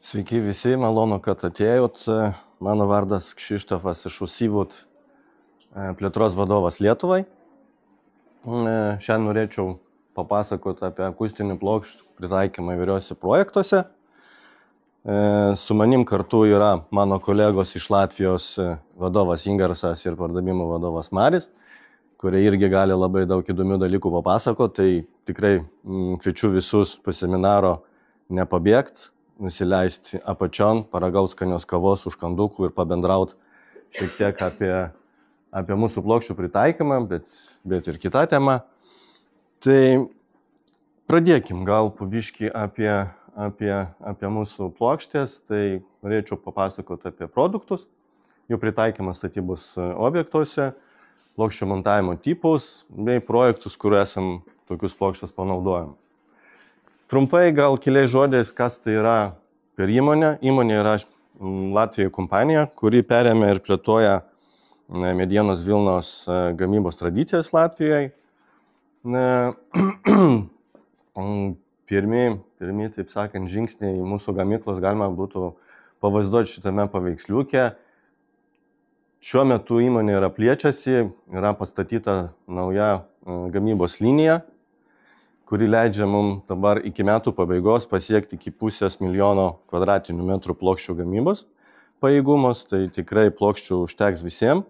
Sveiki visi, malonu, kad atėjot. Mano vardas Kšištofas iš Usivut, plėtros vadovas Lietuvai. Šiandien norėčiau papasakoti apie akustinių plokščių pritaikymą įvairiuose projektuose. Su manim kartu yra mano kolegos iš Latvijos vadovas Ingarsas ir pardavimų vadovas Maris, kurie irgi gali labai daug įdomių dalykų papasakoti. Tai tikrai kviečiu visus po seminaro nepabėgti, nusileisti apačion, paragaus skanios kavos, užkandukų ir pabendrauti šiek tiek apie mūsų plokščių pritaikymą, bet ir kita tema. Tai pradėkim gal pabiškį apie mūsų plokštės. Tai norėčiau papasakoti apie produktus, jų pritaikymą statybos objektuose, plokščių montavimo tipus bei projektus, kur esam tokius plokštės panaudojam. Trumpai gal keliais žodžiais, kas tai yra per įmonę. Įmonė yra Latvijoje kompanija, kuri perėmė ir plėtoja medienos Vilnos gamybos tradicijas Latvijoje. Pirmi, taip sakant, žingsniai mūsų gamyklos galima būtų pavaizduoti šitame paveiksliuke. Šiuo metu įmonė yra plėčiasi, yra pastatyta nauja gamybos linija, kuri leidžia mums dabar iki metų pabaigos pasiekti iki 500 000 kvadratinių metrų plokščių gamybos pajėgumus. Tai tikrai plokščių užteks visiems,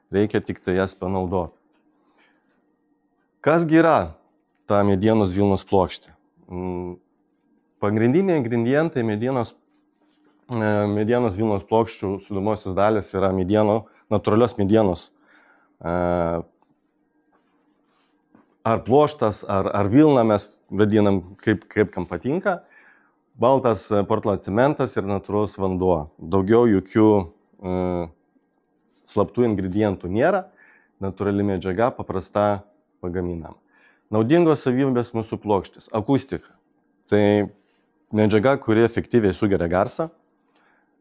reikia tik tai jas panaudoti. Kasgi yra ta medienos Vilnos plokštė? Pagrindiniai ingredientai medienos Vilnos plokščių sudedamosios dalys yra natūralios medienos. Ar pluoštas, ar vilna mes vadinam, kaip kam patinka. Baltas Portland cementas ir natūralus vanduo. Daugiau jokių slaptų ingredientų nėra. Natūrali medžiaga paprasta pagaminam. Naudingos savybės mūsų plokštės. Akustika. Tai medžiaga, kuri efektyviai sugeria garsą.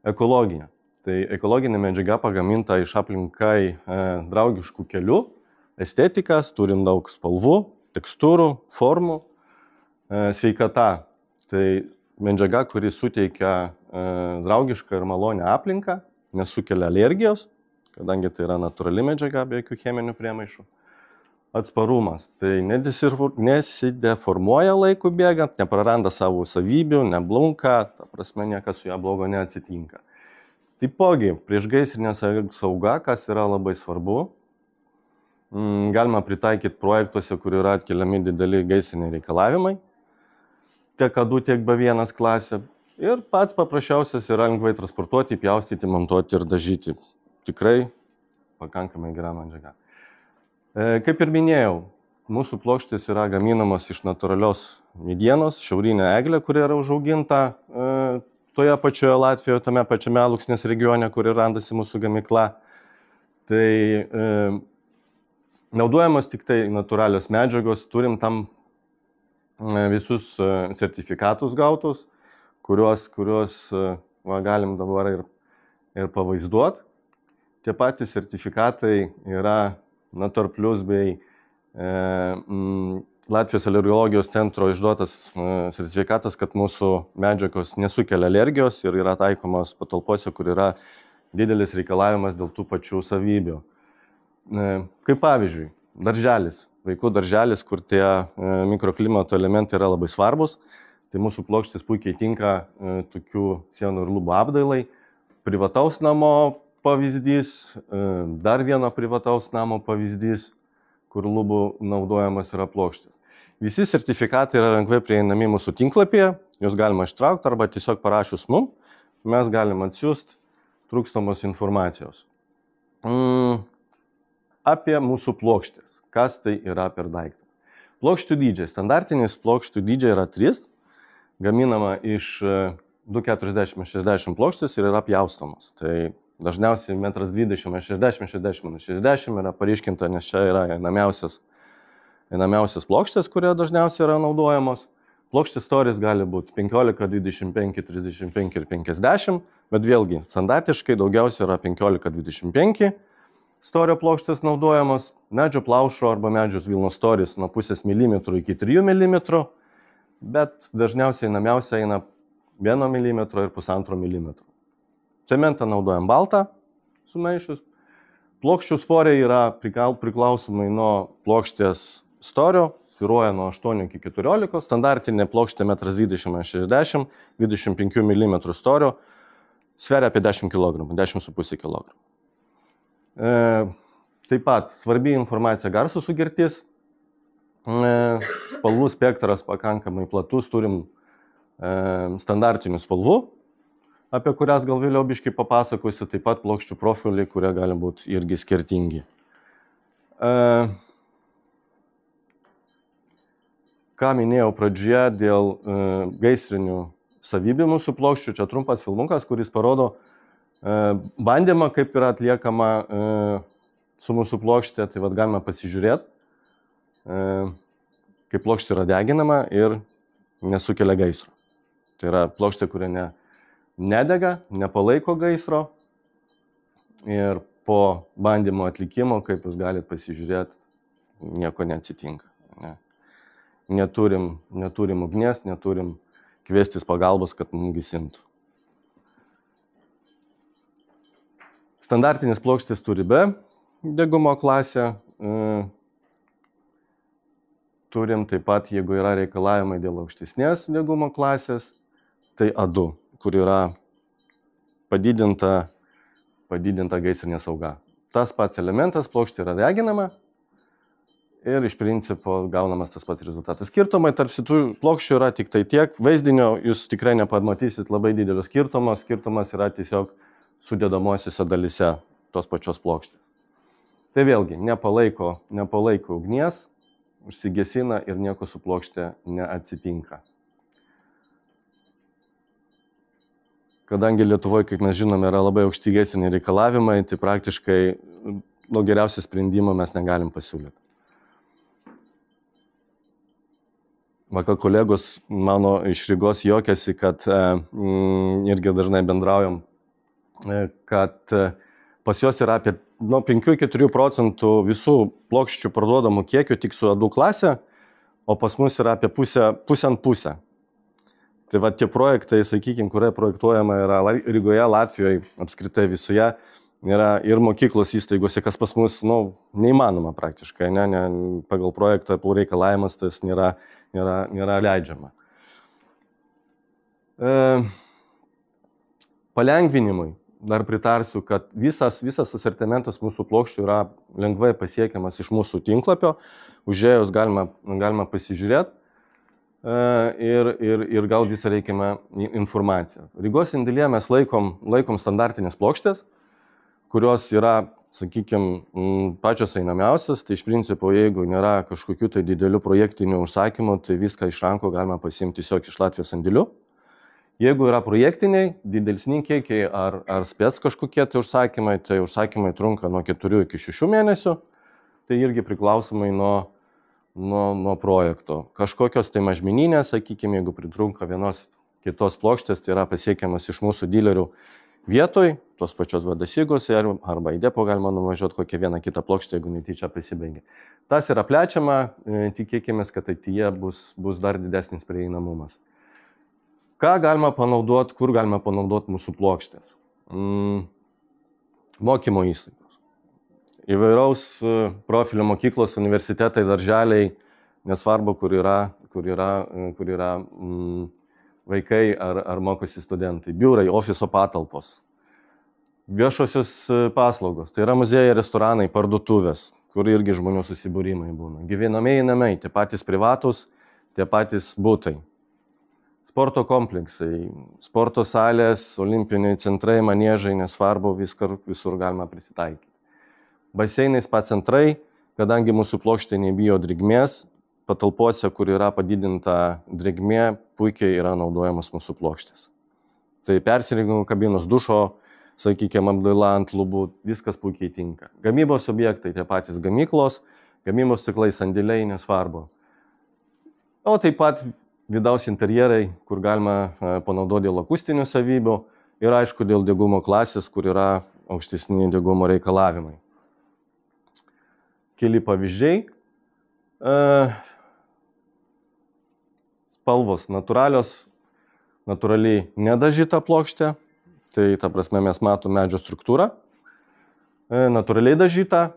Ekologija. Tai ekologinė medžiaga pagaminta iš aplinkai draugiškų kelių. Estetikas, turim daug spalvų, tekstūrų, formų. Sveikata. Tai medžiaga, kuri suteikia draugišką ir malonę aplinką, nesukelia alergijos, kadangi tai yra natūrali medžiaga be jokių cheminių priemaišų. Atsparumas. Tai nesideformuoja laikų bėgant, nepraranda savo savybių, neblunka, ta prasme niekas su ją blogo neatsitinka. Taipogi, priešgaisrinė sauga, kas yra labai svarbu. Galima pritaikyti projektuose, kur yra atkeliami dideli gaisriniai reikalavimai, tiek A2, tiek B1 klasė. Ir pats paprasčiausias yra lengvai transportuoti, pjaustyti, montuoti ir dažyti. Tikrai pakankamai gera medžiaga. Kaip ir minėjau, mūsų plokštės yra gaminamos iš natūralios medienos, šiaurinė eglė, kuri yra užauginta toje pačioje Latvijoje, tame pačiame Alūksnės regione, kur randasi mūsų gamykla. Tai naudojamos tik tai natūralios medžiagos, turim tam visus sertifikatus gautus, kuriuos galim dabar ir pavaizduoti. Tie patys sertifikatai yra Natur Plus bei Latvijos alergologijos centro išduotas sertifikatas, kad mūsų medžiagos nesukelia alergijos ir yra taikomos patalpose, kur yra didelis reikalavimas dėl tų pačių savybių. Kaip pavyzdžiui, darželis, vaikų darželis, kur tie mikroklimato elementai yra labai svarbus. Tai mūsų plokštės puikiai tinka tokių sienų ir lubų apdailai. Privataus namo pavyzdys, dar vieno privataus namo pavyzdys, kur lubų naudojamos yra plokštės. Visi sertifikatai yra lengvai prieinami mūsų tinklapyje, juos galima ištraukti arba tiesiog parašius mum, mes galim atsiųsti trūkstamos informacijos. Apie mūsų plokštės. Kas tai yra per daiktas? Plokščių dydžiai. Standartinis plokščių dydžiai yra 3. Gaminama iš 2,40x60 plokštės ir yra pjaustomos. Tai dažniausiai 1,20x60x60 yra paryškinta, nes čia yra einamiausias plokštės, kurie dažniausiai yra naudojamos. Plokštės storis gali būti 15, 25, 35 ir 50, bet vėlgi standartiškai daugiausiai yra 15-25. Storio plokštės naudojamos, medžio plaušo arba medžio Vilnos storis nuo 0,5 mm iki 3 mm, bet dažniausiai namiausia eina 1 mm ir 1,5 mm. Cementą naudojam baltą sumaišius. Plokščių svoriai yra priklausomai nuo plokštės storio, svyruoja nuo 8 iki 14, standartinė plokštė 1,20 m, 25 mm storio, sveria apie 10 kg, 10,5 kg. Taip pat svarbi informacija garsų sugirtis, spalvų spektras pakankamai platus, turim standartinių spalvų, apie kurias gal vėliau biškai papasakosiu, taip pat plokščių profiliai, kurie gali būti irgi skirtingi. Ką minėjau pradžioje dėl gaisrinių savybių mūsų plokščių, čia trumpas filmukas, kuris parodo bandymą, kaip yra atliekama su mūsų plokštė, tai vad galima pasižiūrėti, kaip plokštė yra deginama ir nesukelia gaisro. Tai yra plokštė, kuria nedega, nepalaiko gaisro ir po bandymo atlikimo, kaip jūs galite pasižiūrėti, nieko neatsitinka. Neturim ugnies, neturim kviestis pagalbos, kad mums gesintų. Standartinis plokštės turi B degumo klasę. Turim taip pat, jeigu yra reikalavimai dėl aukštesnės degumo klasės, tai A2, kur yra padidinta gaisrinė sauga. Tas pats elementas, plokštė yra deginama ir iš principo gaunamas tas pats rezultatas. Skirtumai tarp šitų plokščių yra tik tai tiek, vaizdinio jūs tikrai nepamatysit labai didelio skirtumo, skirtumas yra tiesiog sudedamosiose dalyse tos pačios plokštės. Tai vėlgi, nepalaiko ugnies, užsigesina ir nieko su plokštė neatsitinka. Kadangi Lietuvoje, kaip mes žinome, yra labai aukšti gaisriniai reikalavimai, tai praktiškai geriausią sprendimą mes negalim pasiūlyti. Vakar kolegos mano iš Rygos juokiasi, kad irgi dažnai bendraujam, kad pas juos yra apie 5–4% visų plokščių parduodamų kiekių tik su A2 klase, o pas mus yra apie pusę ant pusę. Tai va tie projektai, sakykime, kurie projektuojama yra Rygoje, Latvijoje, apskritai visoje, yra ir mokyklos įstaigose, kas pas mus neįmanoma praktiškai, pagal projektą reikalavimas tas nėra leidžiama. Palengvinimui dar pritarsiu, kad visas asortimentas mūsų plokščių yra lengvai pasiekiamas iš mūsų tinklapio, užėjus galima pasižiūrėti. Ir gauti visą reikiamą informaciją. Rygos sandėlyje mes laikom standartinės plokštės, kurios yra, sakykime, pačios einamiausias. Tai iš principo, jeigu nėra kažkokių tai didelių projektinių užsakymų, tai viską iš rankų galima pasiimti tiesiog iš Latvijos sandėlių. Jeigu yra projektiniai, didelsni kiekiai ar spės kažkokie tai užsakymai trunka nuo 4 iki 6 mėnesių. Tai irgi priklausomai nuo projekto. Kažkokios tai mažmeninės, sakykime, jeigu pritrunka vienos kitos plokštės, tai yra pasiekiamas iš mūsų dilerių vietoj, tos pačios Vadasygos arba į depo galima nuvažiuoti kokią vieną kitą plokštę, jeigu netyčia prisibaigia. Tas yra plečiama, tikėkime, kad ateityje bus dar didesnis prieinamumas. Ką galima panaudoti, kur galima panaudoti mūsų plokštės? Mokymo įstaigos. Įvairaus profilio mokyklos, universitetai, darželiai, nesvarbu, kur yra vaikai ar mokosi studentai, biurai, ofiso patalpos, viešosios paslaugos, tai yra muziejai, restoranai, parduotuvės, kur irgi žmonių susibūrimai būna, gyvenamieji namai, tie patys privatus, tie patys butai, sporto kompleksai, sporto salės, olimpiniai centrai, maniežai, nesvarbu, visur galima prisitaikyti. Baseinai, spa centrai, kadangi mūsų plokštė nebijo drėgmės, patalpose, kur yra padidinta drėgmė, puikiai yra naudojamos mūsų plokštės. Tai persirengimo kabinos, dušo, sakykime, apdaila ant lubų, viskas puikiai tinka. Gamybos objektai, tie patys gamyklos, gamybos ciklai, sandėliai, nesvarbu. O taip pat vidaus interjerai, kur galima panaudoti dėl akustinių savybių ir aišku dėl degumo klasės, kur yra aukštesni degumo reikalavimai. Keli pavyzdžiai. Spalvos natūralios natūraliai nedažyta plokštė, tai ta prasme mes matome medžio struktūrą, natūraliai dažyta,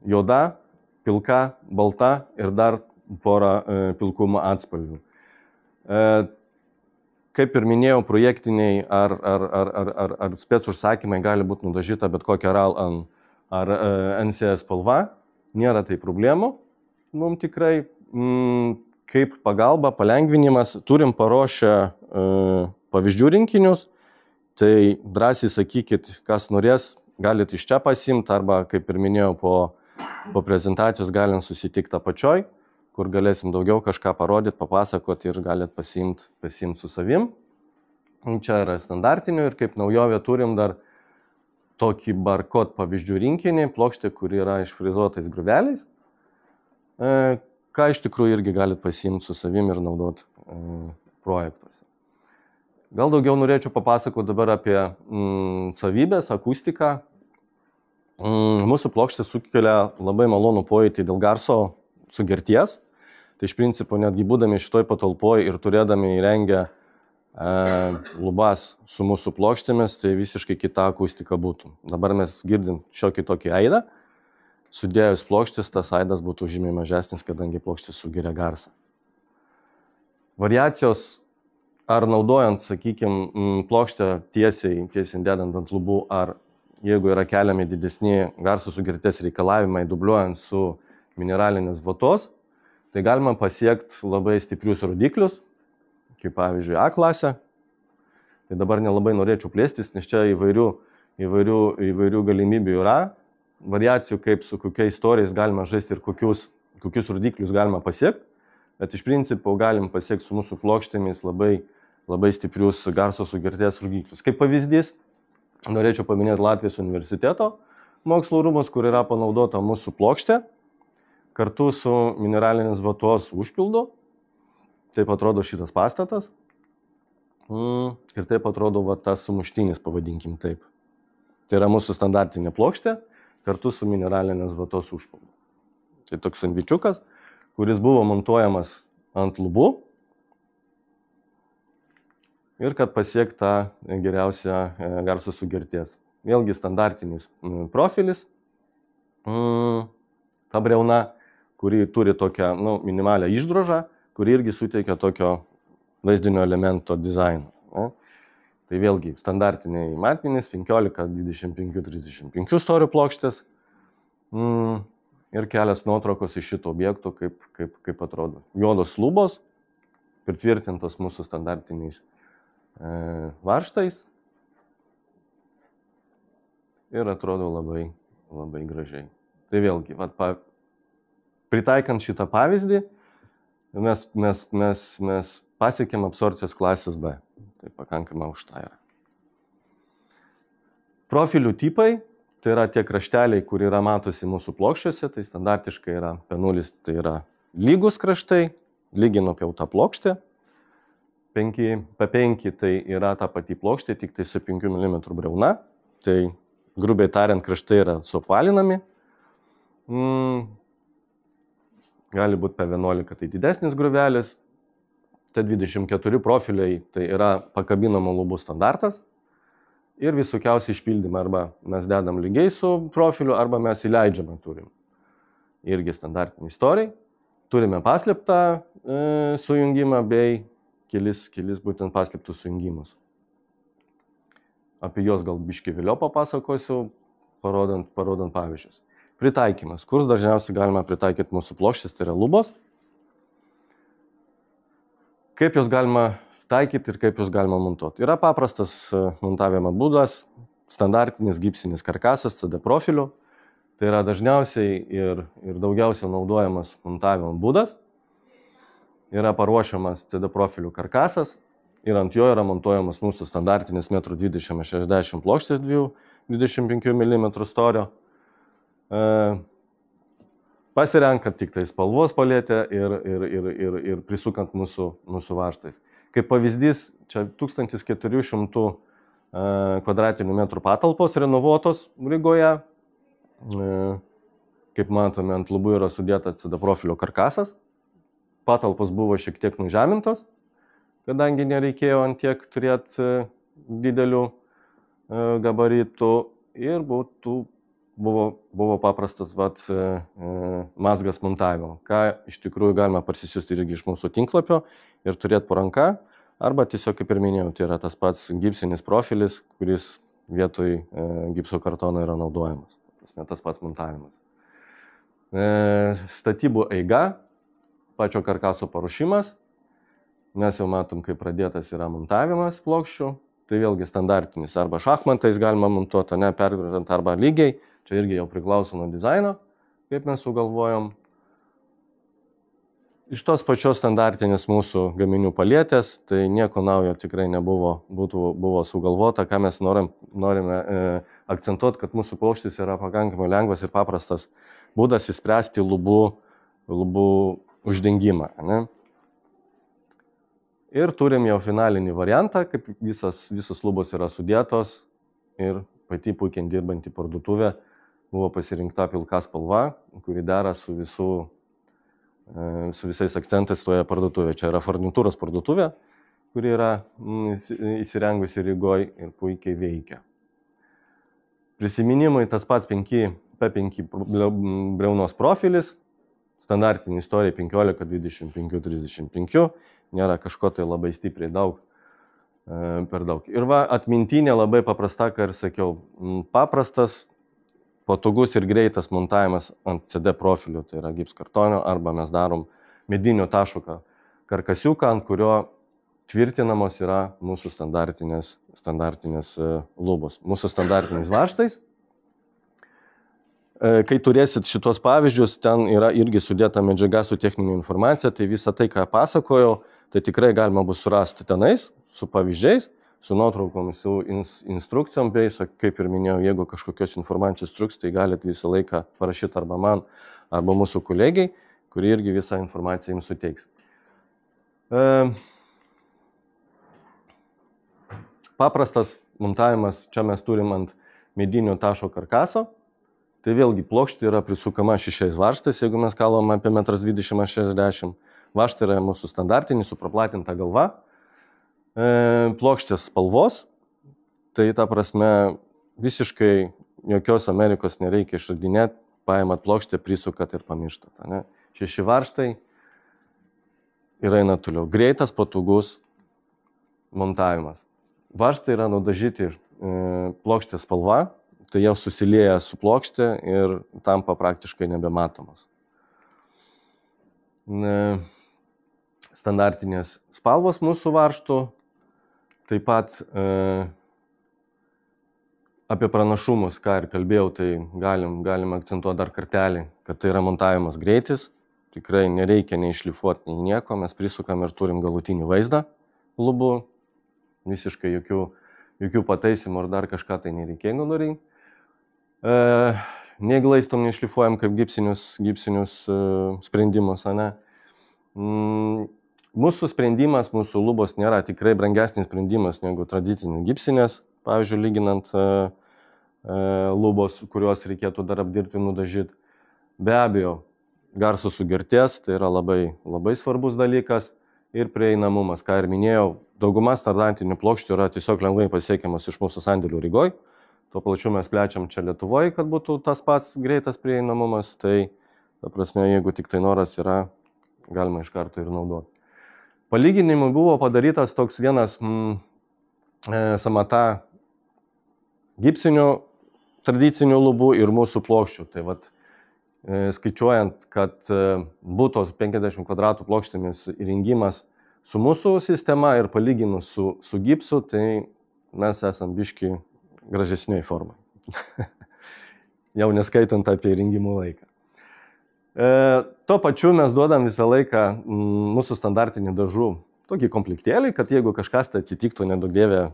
juoda, pilka, balta ir dar porą pilkumo atspalvių. Kaip ir minėjau, projektiniai ar spec užsakymai gali būti nudažyta bet kokia RAL ar NCS spalva, nėra tai problemų. Mums tikrai kaip pagalba, palengvinimas, turim paruošę pavyzdžių rinkinius, tai drąsiai sakykit, kas norės, galit iš čia pasimti arba, kaip ir minėjau, po prezentacijos galim susitikti apačioj, kur galėsim daugiau kažką parodyti, papasakoti ir galit pasimti su savim. Čia yra standartinių ir kaip naujovė turim dar tokį barcode pavyzdžių rinkinį, plokštė, kuri yra išfrizuotais grūveliais, ką iš tikrųjų irgi galit pasimti su savim ir naudoti projektuose. Gal daugiau norėčiau papasakoti dabar apie savybės, akustiką. Mūsų plokštė sukelia labai malonų pojūtį dėl garso sugerties. Tai iš principo netgi būdami šitoj patalpoje ir turėdami įrengę lubas su mūsų plokštėmis, tai visiškai kita akustika būtų. Dabar mes girdim šiokį tokį aidą. Sudėjus plokštės, tas aidas būtų žymiai mažesnis, kadangi plokštė sugeria garsą. Variacijos ar naudojant, sakykime, plokštę tiesiai dedant ant lubų, ar jeigu yra keliami didesni garso sugerties reikalavimai, dubliuojant su mineralinės vatos, tai galima pasiekti labai stiprius rodiklius, kaip pavyzdžiui A klasę. Tai dabar nelabai norėčiau plėstis, nes čia įvairių galimybių yra, variacijų, kaip su kokiais istorijais galima žaisti ir kokius rodiklius galima pasiekti. Bet iš principo galim pasiekti su mūsų plokštėmis labai stiprius garso sugerties rodiklius. Kaip pavyzdys, norėčiau paminėti Latvijos universiteto mokslo rūmus, kur yra panaudota mūsų plokštė, kartu su mineralinės vatos užpildu. Taip atrodo šitas pastatas. Ir taip atrodo tas sumuštinis, pavadinkim taip. Tai yra mūsų standartinė plokštė, kartu su mineralinės vatos užpildu. Tai toks sandvičiukas, kuris buvo montuojamas ant lubų ir kad pasiekta geriausia garso sugerties. Vėlgi standartinis profilis. Ta briauna, kuri turi tokią minimalią išdrožą, kuri irgi suteikia tokio vaizdinio elemento dizainą. Tai vėlgi standartiniai matmenys 15, 25, 35 storių plokštės ir kelias nuotraukos iš šito objekto, kaip atrodo. Juodos lubos, pritvirtintos mūsų standartiniais varžtais ir atrodo labai, labai gražiai. Tai vėlgi, pritaikant šitą pavyzdį, mes pasiekėm absorbcijos klasės B. Tai pakankamai aukšta yra. Profilių tipai, tai yra tie krašteliai, kur yra matosi mūsų plokščiuose, tai standartiškai yra P0, tai yra lygus kraštai, lygiai nupjauta plokštė. P5 tai yra ta pati plokštė, tik tai su 5 mm briauna. Tai grubiai tariant, kraštai yra suapvalinami. Gali būti P11, tai didesnis grūvelis. T24 profiliai, tai yra pakabinamo lubų standartas. Ir visokiausi išpildymai, arba mes dedam lygiai su profiliu, arba mes įleidžiamą turim. Irgi standartiniai istorijai. Turime paslėptą sujungimą bei kelis būtent paslėptus sujungimus. Apie juos gal biškį vėliau papasakosiu, parodant pavyzdžius. Pritaikymas. Kur dažniausiai galima pritaikyti mūsų plokštės, tai yra lubos. Kaip jos galima taikyti ir kaip jos galima montuoti. Yra paprastas montavimo būdas, standartinis gipsinis karkasas CD profiliu. Tai yra dažniausiai ir daugiausiai naudojamas montavimo būdas. Yra paruošiamas CD profilių karkasas ir ant jo yra montuojamas mūsų standartinis 1,20 m plokštės 25 mm storio. Pasirenkant tik tai spalvos paletę ir prisukant mūsų varžtais. Kaip pavyzdys, čia 1400 kvadratinių metrų patalpos renovuotos Rygoje. Kaip matome, ant lubų yra sudėta CD profilio karkasas. Patalpos buvo šiek tiek nužemintos, kadangi nereikėjo ant tiek turėti didelių gabaritų ir buvo paprastas mazgas montavimo, ką iš tikrųjų galima parsisiųsti irgi iš mūsų tinklapio ir turėti po ranka, arba tiesiog, kaip ir minėjau, tai yra tas pats gipsinis profilis, kuris vietoj gipso kartono yra naudojamas, tas pats montavimas. Statybų eiga, pačio karkaso paruošimas, mes jau matom, kaip pradėtas yra montavimas plokščių, tai vėlgi standartinis, arba šachmatais galima montuoti, pergrant arba lygiai, čia irgi jau priklauso nuo dizaino, kaip mes sugalvojom. Iš tos pačios standartinės mūsų gaminių palietės, tai nieko naujo tikrai buvo sugalvota, ką mes norime akcentuoti, kad mūsų plokštės yra pakankamai lengvas ir paprastas būdas įspręsti lubų uždengimą. Ne? Ir turim jau finalinį variantą, kaip visos lubos yra sudėtos ir pati puikiai dirbanti parduotuvė buvo pasirinkta pilka spalva, kuri dera su visais akcentais toje parduotuvėje. Čia yra furnitūros parduotuvė, kuri yra įsirengusi Rygoj ir puikiai veikia. Prisiminimui tas pats P5 briaunos profilis, standartinė istorija 15, 25, 35, nėra kažko tai labai stipriai per daug. Ir atmintinė labai paprasta, ką ir sakiau, paprastas, patogus ir greitas montavimas ant CD profilių, tai yra gips kartonio, arba mes darom medinio taško karkasiuką, ant kurio tvirtinamos yra mūsų standartinės lubos, mūsų standartiniais varžtais. Kai turėsit šitos pavyzdžius, ten yra irgi sudėta medžiaga su techninė informacija, tai visą tai, ką pasakojau, tai tikrai galima bus surasti tenais, su pavyzdžiais, su nuotraukomis, su instrukcijom, bei, kaip ir minėjau, jeigu kažkokios informacijos truks, tai galit visą laiką parašyti arba man, arba mūsų kolegiai, kurie irgi visą informaciją jums suteiks. Paprastas montavimas, čia mes turim ant medinio taško karkaso, tai vėlgi plokštė yra prisukama 6 varžtais, jeigu mes kalbam apie 1,20 m 60 m. Varžtai yra mūsų standartinis, su praplatinta galva. Plokštės spalvos, tai ta prasme visiškai jokios Amerikos nereikia išradinėti, paimat plokštę, prisukat ir pamirštat. 6 varžtai ir eina toliau. Greitas, patogus montavimas. Varžtai yra nudažyti plokštės spalva, tai jau susilieja su plokštė ir tampa praktiškai nebematomas. Standartinės spalvos mūsų varžtų, taip pat apie pranašumus, ką ir kalbėjau, tai galim akcentuoti dar kartelį, kad tai yra montavimas greitis, tikrai nereikia nei šlifuoti, nei nieko, mes prisukam ir turim galutinį vaizdą lubų, visiškai jokių pataisimų ar dar kažką tai nereikėjo nurinkti. Neglaistom, nešlifuojam kaip gipsinius sprendimus. Mūsų sprendimas, mūsų lubos nėra tikrai brangesnis sprendimas negu tradicinės gipsinės, pavyzdžiui, lyginant lubos, kuriuos reikėtų dar apdirbti, nudažyti. Be abejo, garso sugerties, tai yra labai svarbus dalykas ir prieinamumas, ką ir minėjau, dauguma standartinių plokščių yra tiesiog lengvai pasiekiamas iš mūsų sandėlių Rygoj. Tuo plačiu mes plečiam čia Lietuvoje, kad būtų tas pats greitas prieinamumas, tai, ta prasme, jeigu tik tai noras yra, galima iš karto ir naudoti. Palyginimui buvo padarytas toks vienas samata gipsinių tradicinių lubų ir mūsų plokščių. Tai skaičiuojant, kad būtų 50 kvadratų plokštėmis įrengimas su mūsų sistema ir palyginus su gipsu, tai mes esam biški gražesniai formai. Jau neskaitant apie įrengimo laiką. Tuo pačiu mes duodam visą laiką mūsų standartinį dažų tokį komplektėlį, kad jeigu kažkas tai atsitiktų nedaug dievė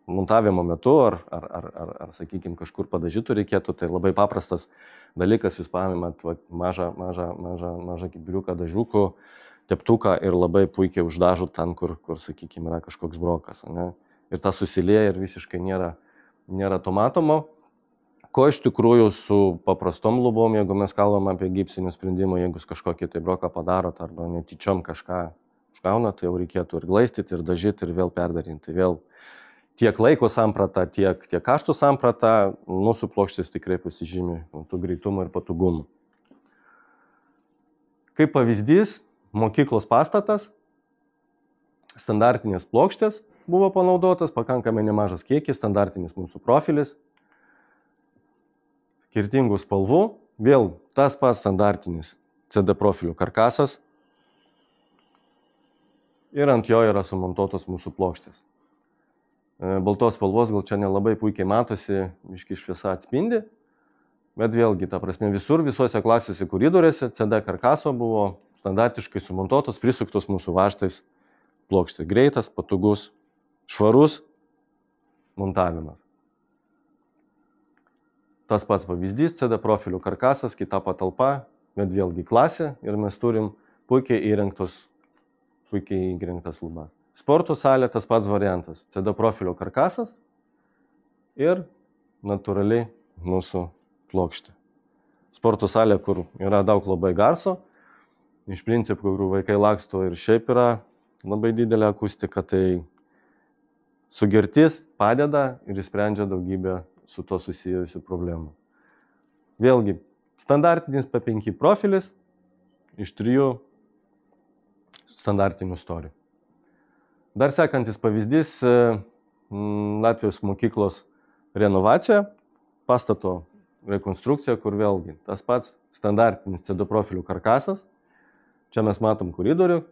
montavimo metu ar sakykime, kažkur padažytų reikėtų, tai labai paprastas dalykas, jūs paimat mažą kibiriuką dažiukų, teptuką ir labai puikiai uždažot ten, kur sakykime, yra kažkoks brokas. Ir tas susilieja ir visiškai nėra to matomo. Ko iš tikrųjų su paprastom lubom, jeigu mes kalbam apie gipsinių sprendimų, jeigu kažkokį tai broką padarot arba netyčiom kažką išgauna, tai jau reikėtų ir glaistyti, ir dažyti, ir vėl perdarinti. Vėl tiek laiko samprata, tiek kaštų samprata, mūsų plokštės tikrai pasižymi tų greitumų ir patogumų. Kaip pavyzdys, mokyklos pastatas, standartinės plokštės buvo panaudotas, pakankamai nemažas kiekis, standartinis mūsų profilis, skirtingų spalvų, vėl tas pats standartinis CD profilių karkasas ir ant jo yra sumontuotos mūsų plokštės. Baltos spalvos gal čia nelabai puikiai matosi, biškį šviesa atspindi, bet vėlgi, ta prasme, visuose klasėse koridoriuose CD karkaso buvo standartiškai sumontuotos, prisuktos mūsų vaštais plokštė. Greitas, patogus, švarus montavimas. Tas pats pavyzdys, CD profilių karkasas, kita patalpa, bet vėlgi klasė ir mes turim puikiai įrengtas lubas. Sporto salė tas pats variantas, CD profilio karkasas ir natūraliai mūsų plokštė. Sporto salė, kur yra daug labai garso, iš principų, kur vaikai laksto ir šiaip yra labai didelė akustika, tai sugertis padeda ir sprendžia daugybę su to susijusių problemų. Vėlgi, standartinis P5 profilis iš 3 standartinių storijų. Dar sekantis pavyzdys Latvijos mokyklos renovacija, pastato rekonstrukcija, kur vėlgi tas pats standartinis CD profilių karkasas. Čia mes matom koridorių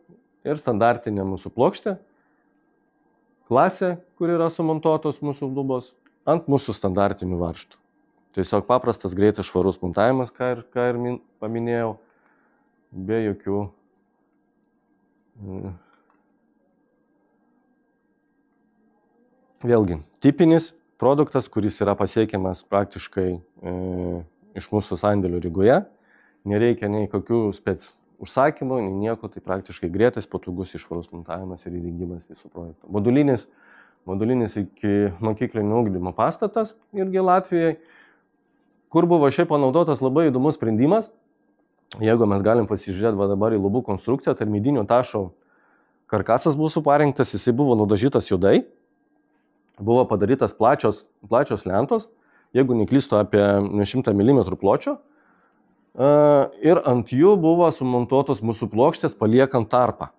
ir standartinė mūsų plokštė, klasė, kur yra sumontuotos mūsų lubos, ant mūsų standartinių varžtų. Tiesiog paprastas, greitas, švarus montavimas, ką ir paminėjau, be jokių vėlgi, tipinis produktas, kuris yra pasiekiamas praktiškai iš mūsų sandėlių Rygoje. Nereikia nei kokių užsakymų, nei nieko, tai praktiškai greitas, patogus, švarus montavimas ir įrengimas visų projektų. Modulinis iki mokyklinio ugdymo pastatas irgi Latvijai, kur buvo šiaip panaudotas labai įdomus sprendimas. Jeigu mes galim pasižiūrėti dabar į lubų konstrukciją, tai medinio tašo karkasas buvo parengtas, jisai buvo nudažytas juodai, buvo padarytas plačios lentos, jeigu neklystu apie 100 mm pločio, ir ant jų buvo sumontuotos mūsų plokštės paliekant tarpą.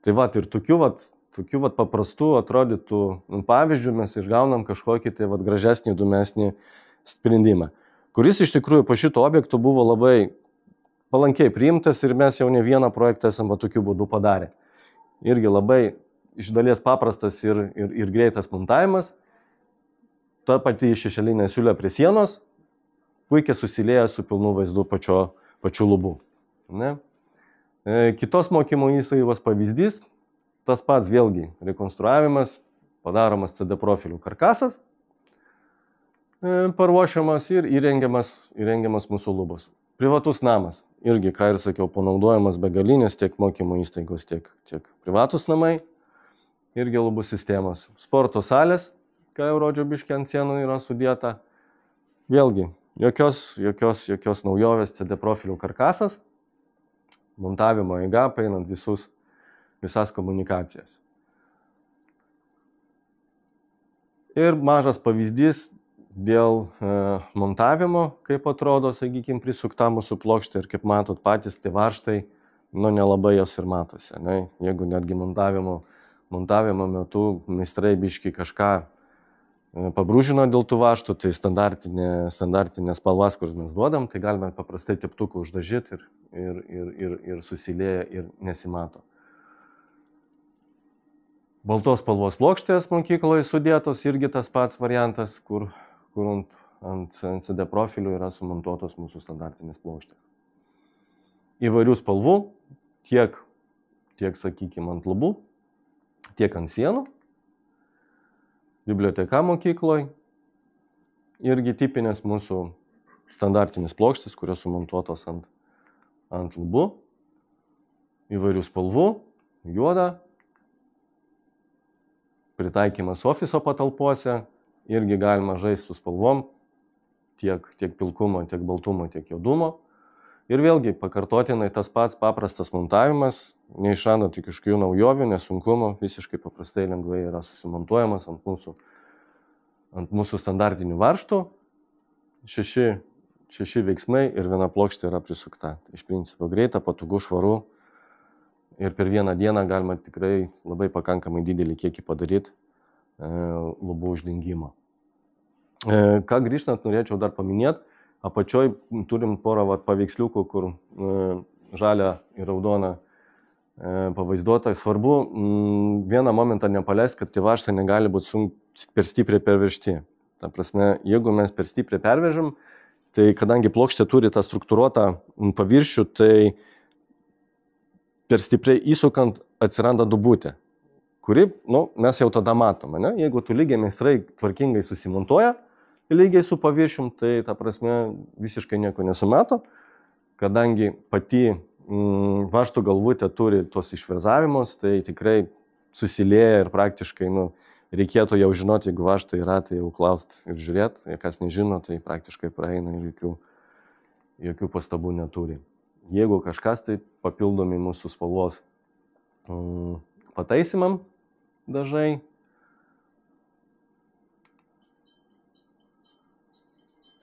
Tai ir tokių paprastų atrodytų pavyzdžių mes išgaunam kažkokį tai gražesnį, įdomesnį sprendimą, kuris iš tikrųjų po šito objektų buvo labai palankiai priimtas ir mes jau ne vieną projektą esam tokiu būdu padarę. Irgi labai iš dalies paprastas ir greitas montavimas, ta pati šešėlinė siūlė prie sienos, puikiai susilieja su pilnu vaizdu pačių lubų. Ne? Kitos mokymo įstaigos pavyzdys, tas pats vėlgi rekonstruavimas, padaromas CD profilių karkasas, paruošiamas ir įrengiamas mūsų lubos. Privatus namas, irgi, ką ir sakiau, panaudojamas begalinės tiek mokymo įstaigos, tiek privatus namai, irgi lubų sistemos. Sporto salės, ką jau rodžiau biškį ant sienų yra sudėta. Vėlgi, jokios naujovės CD profilių karkasas, montavimo eiga, paeinant visas komunikacijas. Ir mažas pavyzdys dėl montavimo, kaip atrodo, sakykime, prisukta mūsų plokštė ir kaip matot patys, tai varžtai, nelabai jos ir matosi. Ne? Jeigu netgi montavimo metu meistrai biškį kažką pabrūžino dėl tų vaštų, tai standartinės spalvas, kur mes duodam, tai galime paprastai teptuku uždažyti ir susilieja ir nesimato. Baltos spalvos plokštės mokykloje sudėtos, irgi tas pats variantas, kur ant CD profilių yra sumontuotos mūsų standartinės plokštės. Įvairių spalvų, tiek sakykime, ant lubų, tiek ant sienų. Biblioteka mokykloje, irgi tipinės mūsų standartinės plokštės, kurios sumontuotos ant lubų, įvairių spalvų, juoda, pritaikymas ofiso patalpose, irgi galima žaisti su spalvom, tiek pilkumo, tiek baltumo, tiek juodumo. Ir vėlgi pakartotinai tas pats paprastas montavimas, neišrandant kažkokių naujovių, nesunkumų, visiškai paprastai lengvai yra susimontuojamas ant mūsų standartinių varžtų. 6 veiksmai ir viena plokštė yra prisukta. Iš principo greita, patogu, švaru ir per vieną dieną galima tikrai labai pakankamai didelį kiekį padaryti lubų uždengimo. Ką grįžtant norėčiau dar paminėti, apačioj turim porą paveiksliukų, kur žalia ir raudona pavaizduota. Svarbu vieną momentą nepaleisti, kad tie varžtai negali būti per stipriai pervežti. Ta prasme, jeigu mes per stipriai pervežam, tai kadangi plokštė turi tą struktūruotą paviršių, tai per stipriai įsukant atsiranda dubutė, kuri, mes jau tada matome, ne? Jeigu tu lygiai meistrai tvarkingai susimontuoja, lygiai su paviršium, tai ta prasme visiškai nieko nesumato, kadangi pati varžtų galvutė turi tos išverzavimus, tai tikrai susilieja ir praktiškai, reikėtų jau žinoti, jeigu varžtai yra, tai jau klaust ir žiūrėti, jei kas nežino, tai praktiškai praeina ir jokių pastabų neturi. Jeigu kažkas, tai papildomi mūsų spalvos pataisimam dažai.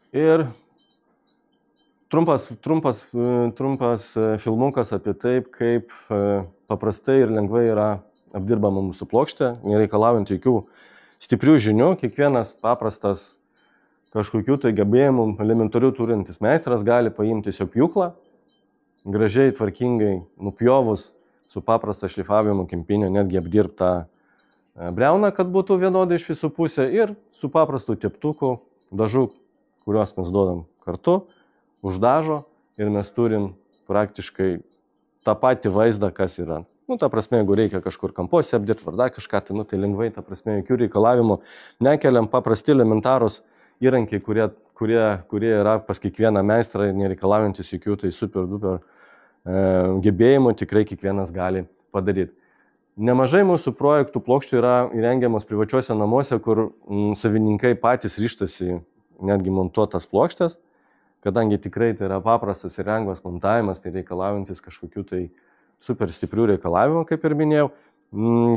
Ir trumpas filmukas apie taip, kaip paprastai ir lengvai yra apdirbama mūsų plokštė, nereikalaujant jokių stiprių žinių. Kiekvienas paprastas kažkokių tai gebėjimų elementarių turintis meistras gali paimti tiesiog pjūklą, gražiai, tvarkingai nupjovus su paprasta šlifavimu kempinė, netgi apdirbtą briauną, kad būtų vienodai iš visų pusė, ir su paprastu teptuku dažų, kuriuos mes duodam kartu, uždažo ir mes turim praktiškai tą patį vaizdą, kas yra. Ta prasme, jeigu reikia kažkur kampuose apdirbti ar dar kažką, tai lengvai, ta prasme, jokių reikalavimų nekeliam, paprasti elementarūs įrankiai, kurie yra pas kiekvieną meistrą ir nereikalaujantis jokių tai super duper gebėjimų, tikrai kiekvienas gali padaryti. Nemažai mūsų projektų plokščių yra įrengiamos privačiuose namuose, kur savininkai patys ryžtasi netgi montuotas plokštės, kadangi tikrai tai yra paprastas ir lengvas montavimas, tai reikalaujantis kažkokių tai super stiprių reikalavimų, kaip ir minėjau.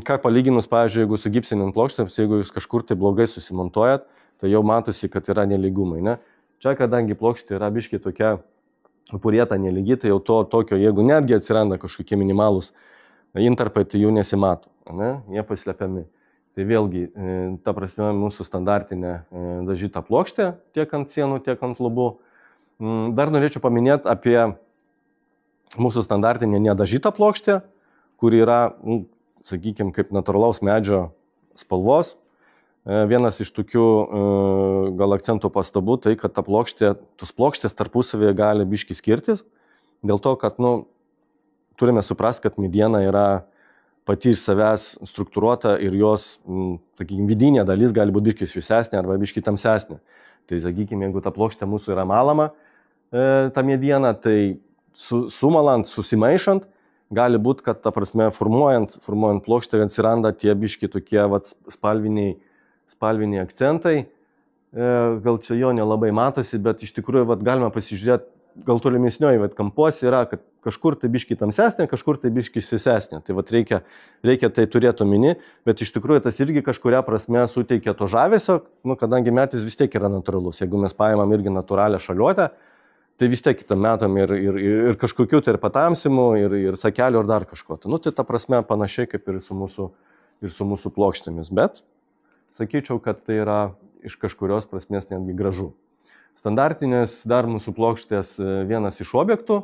Ką palyginus, pavyzdžiui, jeigu su gipsinėm plokštėms, jeigu jūs kažkur tai blogai susimontuojat, tai jau matosi, kad yra nelygumai, ne? Čia, kadangi plokštė yra biškiai tokia purieta nelygi, tai jau tokio, jeigu netgi atsiranda kažkokie minimalūs intarpai, tai jų nesimato, ne? Jie paslepiami. Tai vėlgi, ta prasme, mūsų standartinė dažyta plokštė tiek ant sienų, tiek ant lubų. Dar norėčiau paminėti apie mūsų standartinė nedažyta plokštė, kur yra, sakykime, kaip natūralaus medžio spalvos. Vienas iš tokių gal akcentų pastabų, tai kad tos plokštės tarpusavėje gali biški skirtis, dėl to, kad turime suprasti, kad mediena yra pati iš savęs struktūruota ir jos, sakykime, vidinė dalis gali būti biški šviesesnė arba biški tamsesnė. Tai, sakykime, jeigu ta plokštė mūsų yra malama, ta mediena, tai sumalant, susimaišant, gali būti, kad, ta prasme, formuojant plokštę atsiranda tie biški tokie spalviniai akcentai. Gal čia jo nelabai matosi, bet iš tikrųjų galima pasižiūrėti, gal tolimesnioji kampuose yra, kad kažkur tai biški tamsesnė, kažkur tai biški šviesesnė. Tai reikia tai turėti omeny, bet iš tikrųjų tas irgi kažkuria prasme suteikia to žavesio, kadangi metis vis tiek yra natūralus. Jeigu mes paimam irgi natūralią šaliuotę, tai vis tiek kitą metam ir kažkokių tai ir patamsimų, ir sakelių, ir dar kažko. Tai ta prasme panašiai kaip ir su mūsų plokštėmis, bet sakyčiau, kad tai yra iš kažkurios prasmės netgi gražu. Standartinės dar mūsų plokštės vienas iš objektų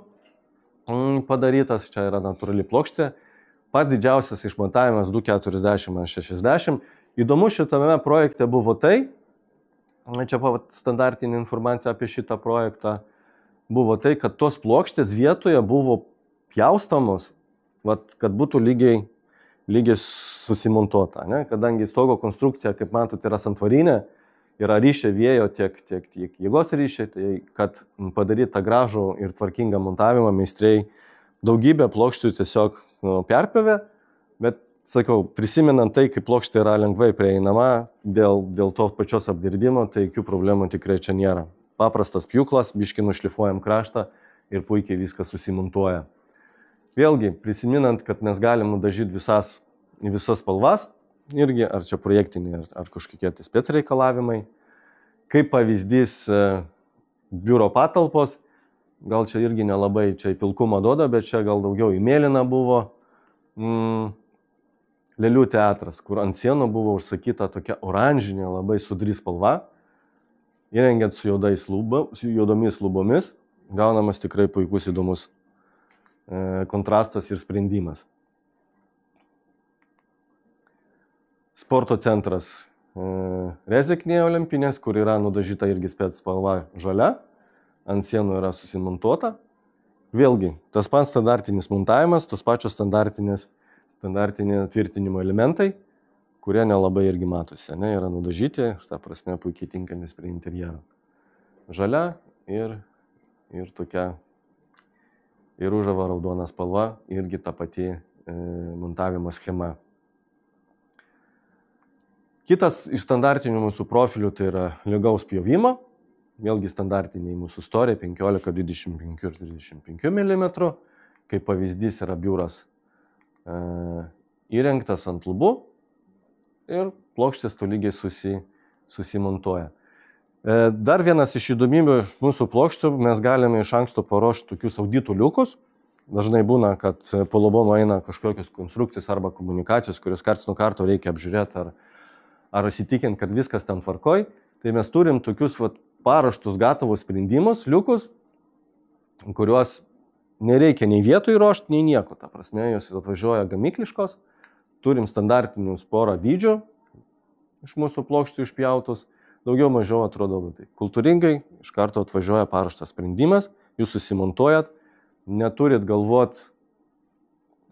padarytas, čia yra natūrali plokštė. Pats didžiausias išmatavimas 240x60. Įdomu šitame projekte buvo tai, čia standartinė informacija apie šitą projektą, buvo tai, kad tos plokštės vietoje buvo pjaustamos, kad būtų lygiai susimontuota, ne? Kadangi stogo konstrukcija, kaip matote, yra santvarinė, yra ryšiai vėjo tiek jėgos ryšiai, tai kad padaryti tą gražų ir tvarkingą montavimą meistrai daugybę plokščių tiesiog perpjovė, bet, sakau, prisimenant tai, kaip plokštė yra lengvai prieinama dėl to pačios apdirbimo, tai jokių problemų tikrai čia nėra. Paprastas pjūklas, biškį nušlifuojam kraštą ir puikiai viskas susimontuoja. Vėlgi, prisiminant, kad mes galim nudažyti visas spalvas, irgi ar čia projektiniai, ar kažkokie tai spec reikalavimai. Kaip pavyzdys biuro patalpos, gal čia irgi nelabai čia į pilkumą duoda, bet čia gal daugiau į mėlyną buvo. Lėlių teatras, kur ant sienų buvo užsakyta tokia oranžinė, labai sudri spalva, įrengiant su juodomis lubomis, gaunamas tikrai puikus įdomus kontrastas ir sprendimas. Sporto centras Rezeknėje olimpinės, kur yra nudažyta irgi spec spalva žalia, ant sienų yra susimontuota. Vėlgi, tas pats standartinis montavimas, tos pačios standartinė tvirtinimo elementai, kurie nelabai irgi matosi, ne, yra nudažyti, ta prasme puikiai tinkantis prie interjero. Žalia ir tokia ir ružava raudona spalva, irgi ta pati montavimo schema. Kitas iš standartinių mūsų profilių tai yra lygaus pjovimo, vėlgi standartiniai mūsų storiai 15, 25 ir 35 mm, kaip pavyzdys yra biuras įrengtas ant lubų ir plokštės tolygiai susimontuoja. Dar vienas iš įdomybių mūsų plokščių, mes galime iš anksto paruošti tokius auditų liukus. Dažnai būna, kad po lubom eina kažkokios konstrukcijos arba komunikacijos, kurios karts nuo karto reikia apžiūrėti ar įsitikinti, kad viskas ten tvarkoj. Tai mes turim tokius paruoštus gatavus sprendimus, liukus, kuriuos nereikia nei vietoj ruošti, nei nieko. Ta prasme, jos atvažiuoja gamykliškos, turim standartinius porą dydžių iš mūsų plokščių išpjautus. Daugiau mažiau atrodo kultūringai, iš karto atvažiuoja paruoštas sprendimas, jūs susimontuojat, neturit galvot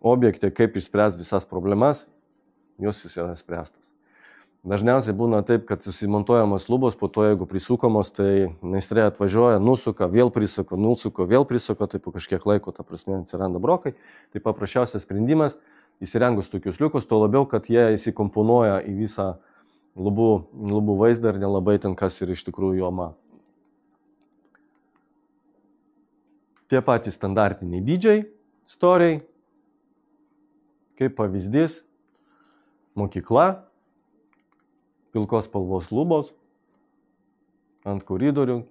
objekte, kaip išspręs visas problemas, jos yra spręstas. Dažniausiai būna taip, kad susimontuojamos lubos, po to jeigu prisukamos, tai meistrė atvažiuoja, nusuka, vėl prisuka, vėl prisuka, tai po kažkiek laiko, ta prasme, atsiranda brokai. Tai paprasčiausias sprendimas, įsirengus tokius liukus, tuo labiau, kad jie įsikomponuoja į visą lubų vaizdą ir nelabai ten kas ir iš tikrųjų jo mato. Tie patys standartiniai dydžiai, storiai, kaip pavyzdys, mokykla, pilkos spalvos lubos, ant koridorių.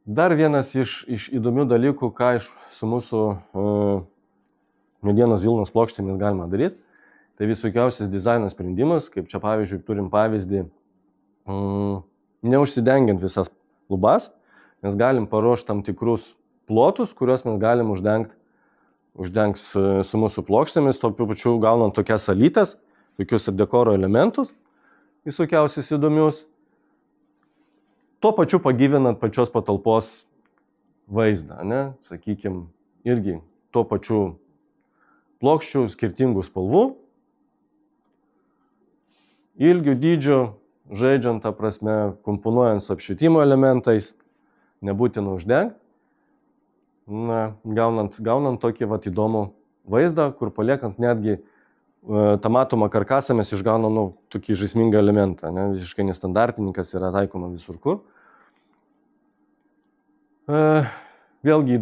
Dar vienas iš įdomių dalykų, ką su mūsų medienos Vilnos plokštėmis galima daryti, tai visokiausias dizaino sprendimas, kaip čia pavyzdžiui turim pavyzdį, neužsidengiant visas lubas, mes galim paruošti tam tikrus plotus, kuriuos mes galim uždengti su mūsų plokštėmis, tuo pačiu gaunant tokias salytes, tokius dekoro elementus, visokiausius įdomius, tuo pačiu pagyvinant pačios patalpos vaizdą, ne? Sakykime, irgi tuo pačiu plokščių skirtingų spalvų, ilgių, dydžių, žaidžiant, ta prasme, komponuojant su apšvietimo elementais, nebūtina uždengti, gaunant tokį įdomų vaizdą, kur paliekant netgi tą matomą karkasą mes išgaunam tokį žaismingą elementą, ne? Visiškai nestandartininkas yra taikoma visur kur. Vėlgi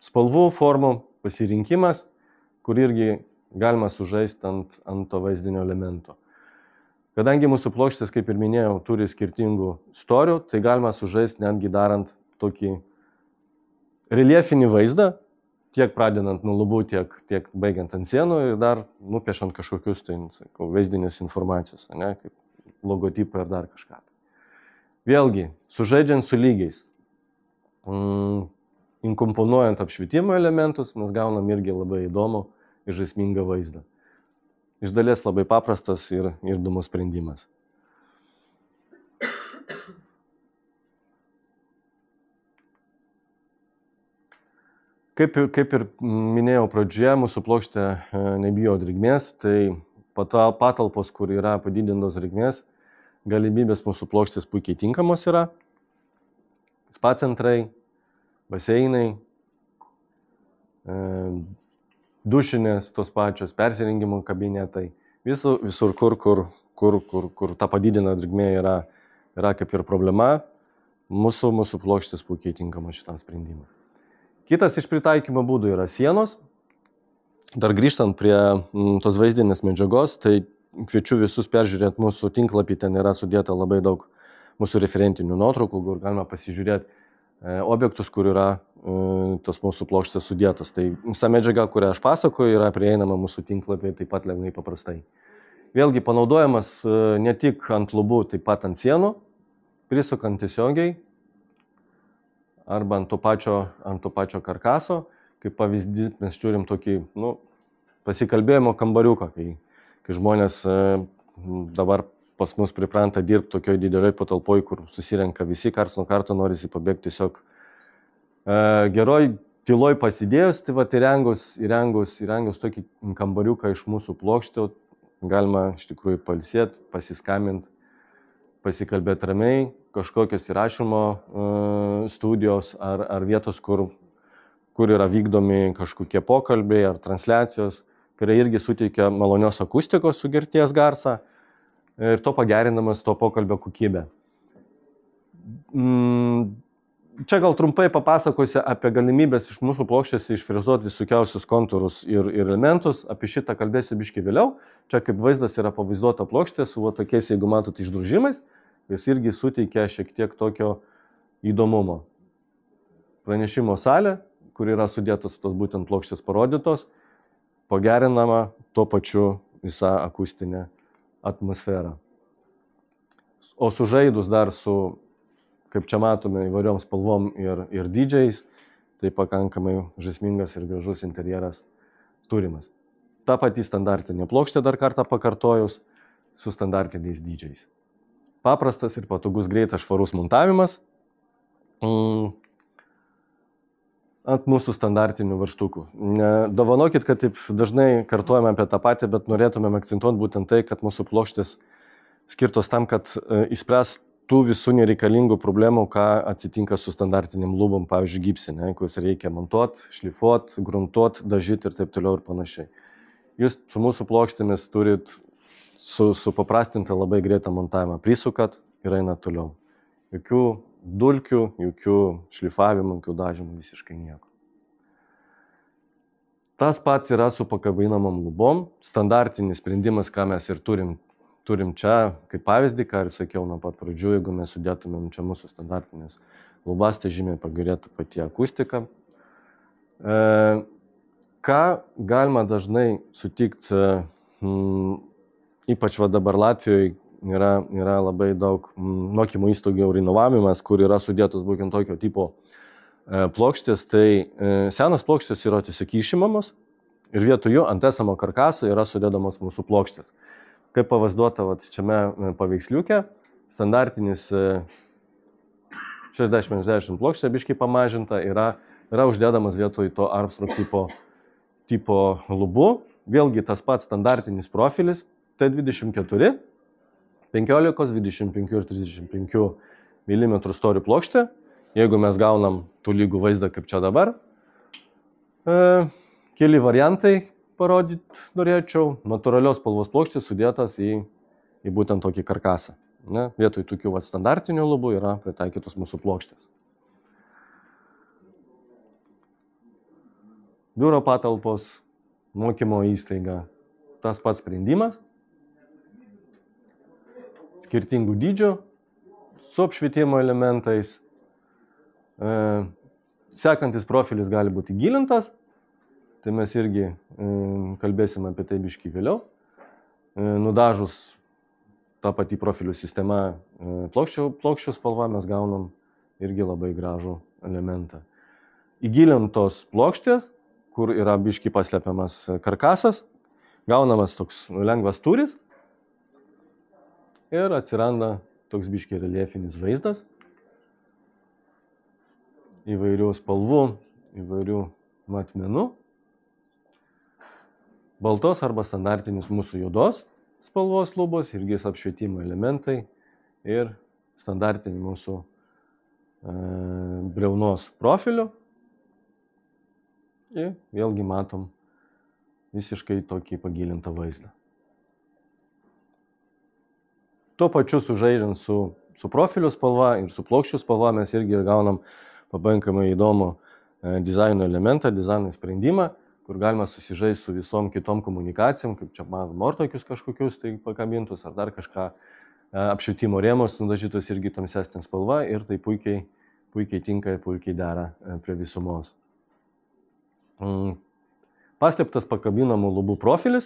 spalvų, formų pasirinkimas, kur irgi galima sužaisti ant to vaizdinio elemento. Kadangi mūsų plokštės, kaip ir minėjau, turi skirtingų storių, tai galima sužaisti netgi darant tokį reliefinį vaizdą, tiek pradedant nuo lubų, tiek baigiant ant sienų ir dar nupiešant kažkokius vaizdinės informacijos, ne, kaip logotipą ir dar kažką. Vėlgi, sužaidžiant su lygiais, inkomponuojant apšvietimo elementus, mes gaunam irgi labai įdomų ir žaismingą vaizdą. Iš dalies labai paprastas ir įdomus sprendimas. Kaip ir minėjau pradžioje, mūsų plokštė nebijo drėgmės, tai patalpos, kur yra padidintos drėgmės, galimybės mūsų plokštės puikiai tinkamos yra. Spa centrai, baseinai, dušinės, tos pačios persirengimo kabinetai, visur kur ta padidina drėgmė yra kaip ir problema, mūsų plokštės puikiai tinkama šitam sprendimui. Kitas iš pritaikymo būdų yra sienos. Dar grįžtant prie tos vaizdinės medžiagos, tai kviečiu visus peržiūrėti mūsų tinklapį, ten yra sudėta labai daug mūsų referentinių nuotraukų, kur galima pasižiūrėti objektus, kur yra tos mūsų plokštės sudėtas. Tai visa medžiaga, kurią aš pasakoju, yra prieinama mūsų tinklapį taip pat lengvai paprastai. Vėlgi panaudojamas ne tik ant lubų, taip pat ant sienų, prisukant tiesiogiai arba ant to pačio karkaso. Kaip pavyzdį mes turim tokį pasikalbėjimo kambariuką, kai žmonės dabar pas mus pripranta dirbti tokioj didelioj patalpoj, kur susirenka visi, karts nuo karto norisi pabėgti tiesiog geroj tyloj pasidėjus, tai vat įrengus tokį kambariuką iš mūsų plokščių, galima iš tikrųjų pailsėti, pasiskambinti, pasikalbėti ramiai, kažkokios įrašymo studijos ar vietos, kur yra vykdomi kažkokie pokalbiai ar transliacijos, kurie irgi suteikia malonios akustikos sugerties garsą ir to pagerinamas to pokalbio kokybė. Čia gal trumpai papasakosiu apie galimybės iš mūsų plokštės išfrezuoti visokiausius kontūrus ir elementus. Apie šitą kalbėsiu biškį vėliau. Čia kaip vaizdas yra pavaizduota plokštė su tokiais, jeigu matot, išdrožimais. Jis irgi suteikia šiek tiek tokio įdomumo. Pranešimo salė, kur yra sudėtos tos būtent plokštės parodytos, pagerinama tuo pačiu visa akustinė atmosfera. O sužaidus dar su, kaip čia matome, įvairiom spalvom ir dydžiais, tai pakankamai žaismingas ir gražus interjeras turimas. Ta pati standartinė plokštė, dar kartą pakartojus, su standartiniais dydžiais. Paprastas ir patogus, greitas, švarus montavimas ant mūsų standartinių varžtukų. Dovanokit, kad taip dažnai kartuojame apie tą patį, bet norėtumėm akcentuoti būtent tai, kad mūsų plokštės skirtos tam, kad išspręs tų visų nereikalingų problemų, ką atsitinka su standartiniam lubom, pavyzdžiui, gipsinė, kuriuos reikia montuoti, šlifuoti, gruntuoti, dažyti ir taip toliau ir panašiai. Jūs su mūsų plokštėmis turit supaprastinti labai greitą montavimą. Prisukat ir eina toliau. Jokių dulkių, jokių šlifavimų, jokių dažymų, visiškai nieko. Tas pats yra su pakabinamom lubom. Standartinis sprendimas, ką mes ir turim čia, kaip pavyzdį, ką ir sakiau nuo pat pradžių, jeigu mes sudėtumėm čia mūsų standartinės lubas, tai žymiai pagerėtų pati akustika. Ką galima dažnai sutikti, ypač dabar Latvijoje yra labai daug mokymo įstaigų renovavimas, kur yra sudėtos būtent tokio tipo plokštės, tai senos plokštės yra tiesiog išimamos ir vietoj jų ant esamo karkaso yra sudėdamos mūsų plokštės. Kaip pavaizduota šiame paveiksliuke, standartinis 60-60 plokštė, biškai pamažinta, yra uždėdamas vietoj to Armstrong tipo lubų. Vėlgi tas pats standartinis profilis, T24, 15, 25 ir 35 mm storių plokštė. Jeigu mes gaunam tų lygų vaizdą kaip čia dabar, keli variantai parodyti norėčiau. Natūralios spalvos plokštės sudėtas į būtent tokį karkasą. Vietoj tokių standartinių lubų yra pritaikytos mūsų plokštės. Biuro patalpos, mokymo įstaiga, tas pats sprendimas. Skirtingų dydžių, su apšvietimo elementais. Sekantis profilis gali būti gilintas, tai mes irgi kalbėsime apie tai biškį vėliau. Nudažus tą patį profilių sistemą plokščių spalvą mes gaunam irgi labai gražų elementą. Įgilintos plokštės, kur yra biškį paslepiamas karkasas, gaunamas toks lengvas tūris ir atsiranda toks biškį reliefinis vaizdas. Įvairių spalvų, įvairių matmenų. Baltos arba standartinis mūsų juodos spalvos lubos, irgi apšvietimo elementai ir standartinį mūsų briaunos profilių. Ir vėlgi matom visiškai tokį pagilintą vaizdą. Tuo pačiu sužaidžiant su profilių spalva ir su plokščių spalva mes irgi gaunam pakankamai įdomų dizaino elementą, dizaino sprendimą, kur galima susižaisti su visom kitom komunikacijom, kaip čia matom ortokius kažkokius tai pakabintus ar dar kažką, apšvietimo rėmus nudažytus irgi tamsesnė spalva ir tai puikiai tinka ir puikiai dera prie visumos. Paslėptas pakabinamų lubų profilis,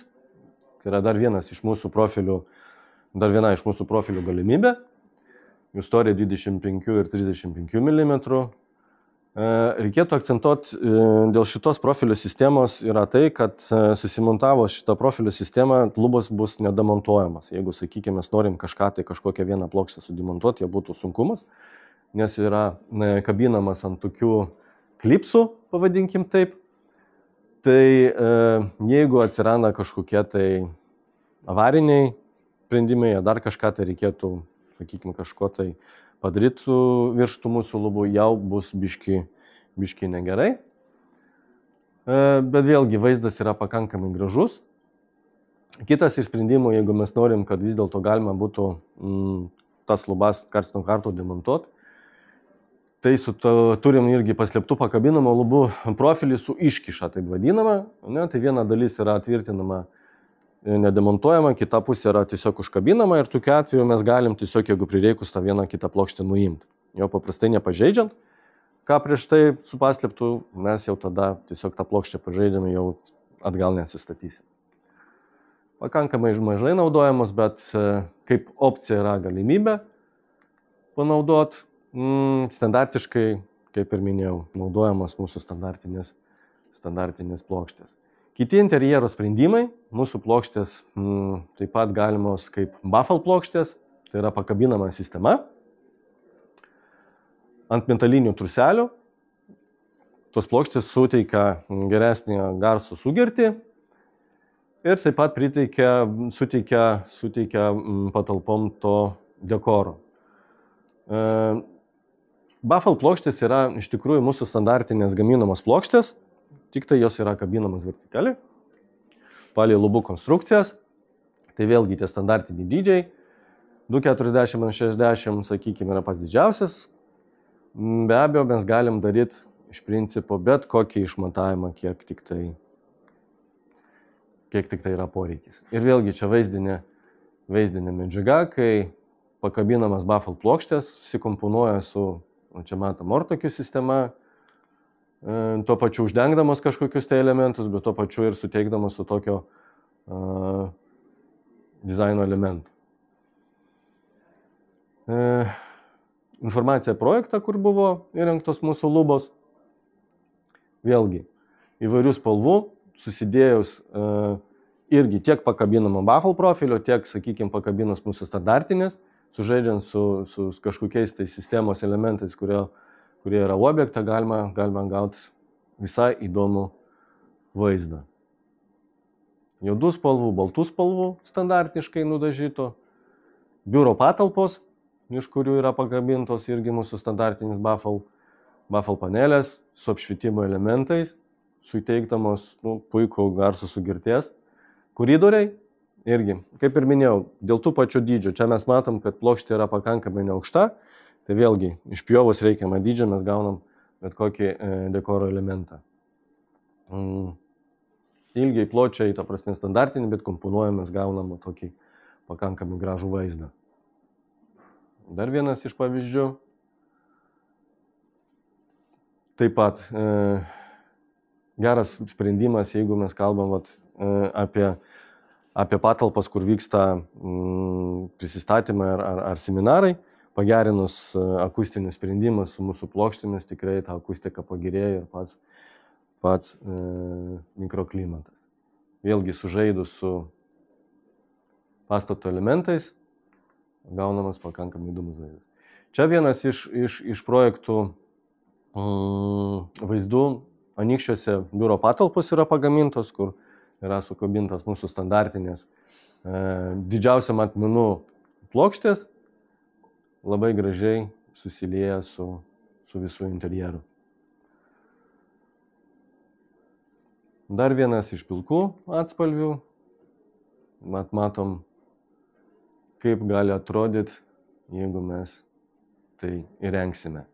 tai yra dar viena iš mūsų profilių galimybė. Jų storija 25 ir 35 mm. Reikėtų akcentuoti dėl šitos profilio sistemos yra tai, kad susimontavus šitą profilio sistemą, lubos bus nedemontuojamas. Jeigu, sakykime, mes norim kažkokią vieną plokštę sudemontuoti, jie būtų sunkumas, nes yra kabinamas ant tokių klipsų, pavadinkim taip. Tai jeigu atsiranda kažkokie tai avariniai sprendimai, dar kažką tai reikėtų, sakykime, kažko tai padaryti virš tų mūsų lubų, jau bus biški negerai. Bet vėlgi vaizdas yra pakankamai gražus. Kitas iš sprendimų, jeigu mes norim, kad vis dėlto galima būtų tas lubas karts nuo karto demontuoti, tai turim irgi paslėptų pakabinamą lubų profilį su iškiša, taip vadinama. Tai viena dalis yra tvirtinama nedemontuojama, kita pusė yra tiesiog užkabinama ir tokiu atveju mes galim tiesiog, jeigu prireikus, tą vieną kitą plokštę nuimti. Jau paprastai nepažeidžiant, ką prieš tai su paslėptu, mes jau tada tiesiog tą plokštę pažeidžiame, jau atgal nesistatysim. Pakankamai mažai naudojamos, bet kaip opcija yra galimybė panaudoti. Standartiškai, kaip ir minėjau, naudojamos mūsų standartinės plokštės. Kiti interjero sprendimai, mūsų plokštės taip pat galimos kaip baffle plokštės, tai yra pakabinama sistema ant metalinių truselių. Tos plokštės suteikia geresnį garsų sugertį ir taip pat suteikia patalpom to dekoro. Baffle plokštės yra iš tikrųjų mūsų standartinės gaminamos plokštės, tik tai jos yra kabinamos vertikaliai, palei lubų konstrukcijas. Tai vėlgi tie standartiniai dydžiai, 240x60, sakykime, yra pats didžiausias. Be abejo, mes galim daryti iš principo bet kokį išmatavimą, kiek tik tai yra poreikis. Ir vėlgi čia vaizdinė medžiaga, kai pakabinamas baffle plokštės susikomponuoja su, čia matom, ortokių sistema, tuo pačiu uždengdamas kažkokius tai elementus, bet tuo pačiu ir suteikdamas su tokio dizaino elementų. Informacija projektą, kur buvo įrengtos mūsų lubos. Vėlgi, įvairių spalvų, susidėjus irgi tiek pakabinamo baffle profilio, tiek, sakykime, pakabinus mūsų standartinės, sužaidžiant su kažkokiais tai sistemos elementais, kurie yra objektą, galima gauti visai įdomų vaizdą. Juodų spalvų, baltų spalvų standartiškai nudažyto, biuro patalpos, iš kurių yra pakabintos irgi mūsų standartinis baffle panelės su apšvietimo elementais, suteikdamos puikų garsų sugerties. Koridoriai irgi, kaip ir minėjau, dėl tų pačių dydžių. Čia mes matom, kad plokštė yra pakankamai neaukšta. Tai vėlgi, išpjovus reikiamą dydžią mes gaunam bet kokį dekoro elementą. Ilgiai, pločiai, ta prasme standartinį, bet komponuojam mes gaunam tokį pakankamai gražų vaizdą. Dar vienas iš pavyzdžių. Taip pat geras sprendimas, jeigu mes kalbam apie patalpas, kur vyksta prisistatymai ar seminarai. Pagerinus akustinius sprendimus su mūsų plokštėmis, tikrai ta akustika pagerėjo ir pats mikroklimatas. Vėlgi sužaidus su pastato elementais, gaunamas pakankamai įdomus vaizdas. Čia vienas iš projektų vaizdų. Anykščiuose biuro patalpos yra pagamintos, kur yra sukabintos mūsų standartinės didžiausio matmenų plokštės, labai gražiai susilieja su visų interjeru. Dar vienas iš pilkų atspalvių. Matom, kaip gali atrodyti, jeigu mes tai įrengsime.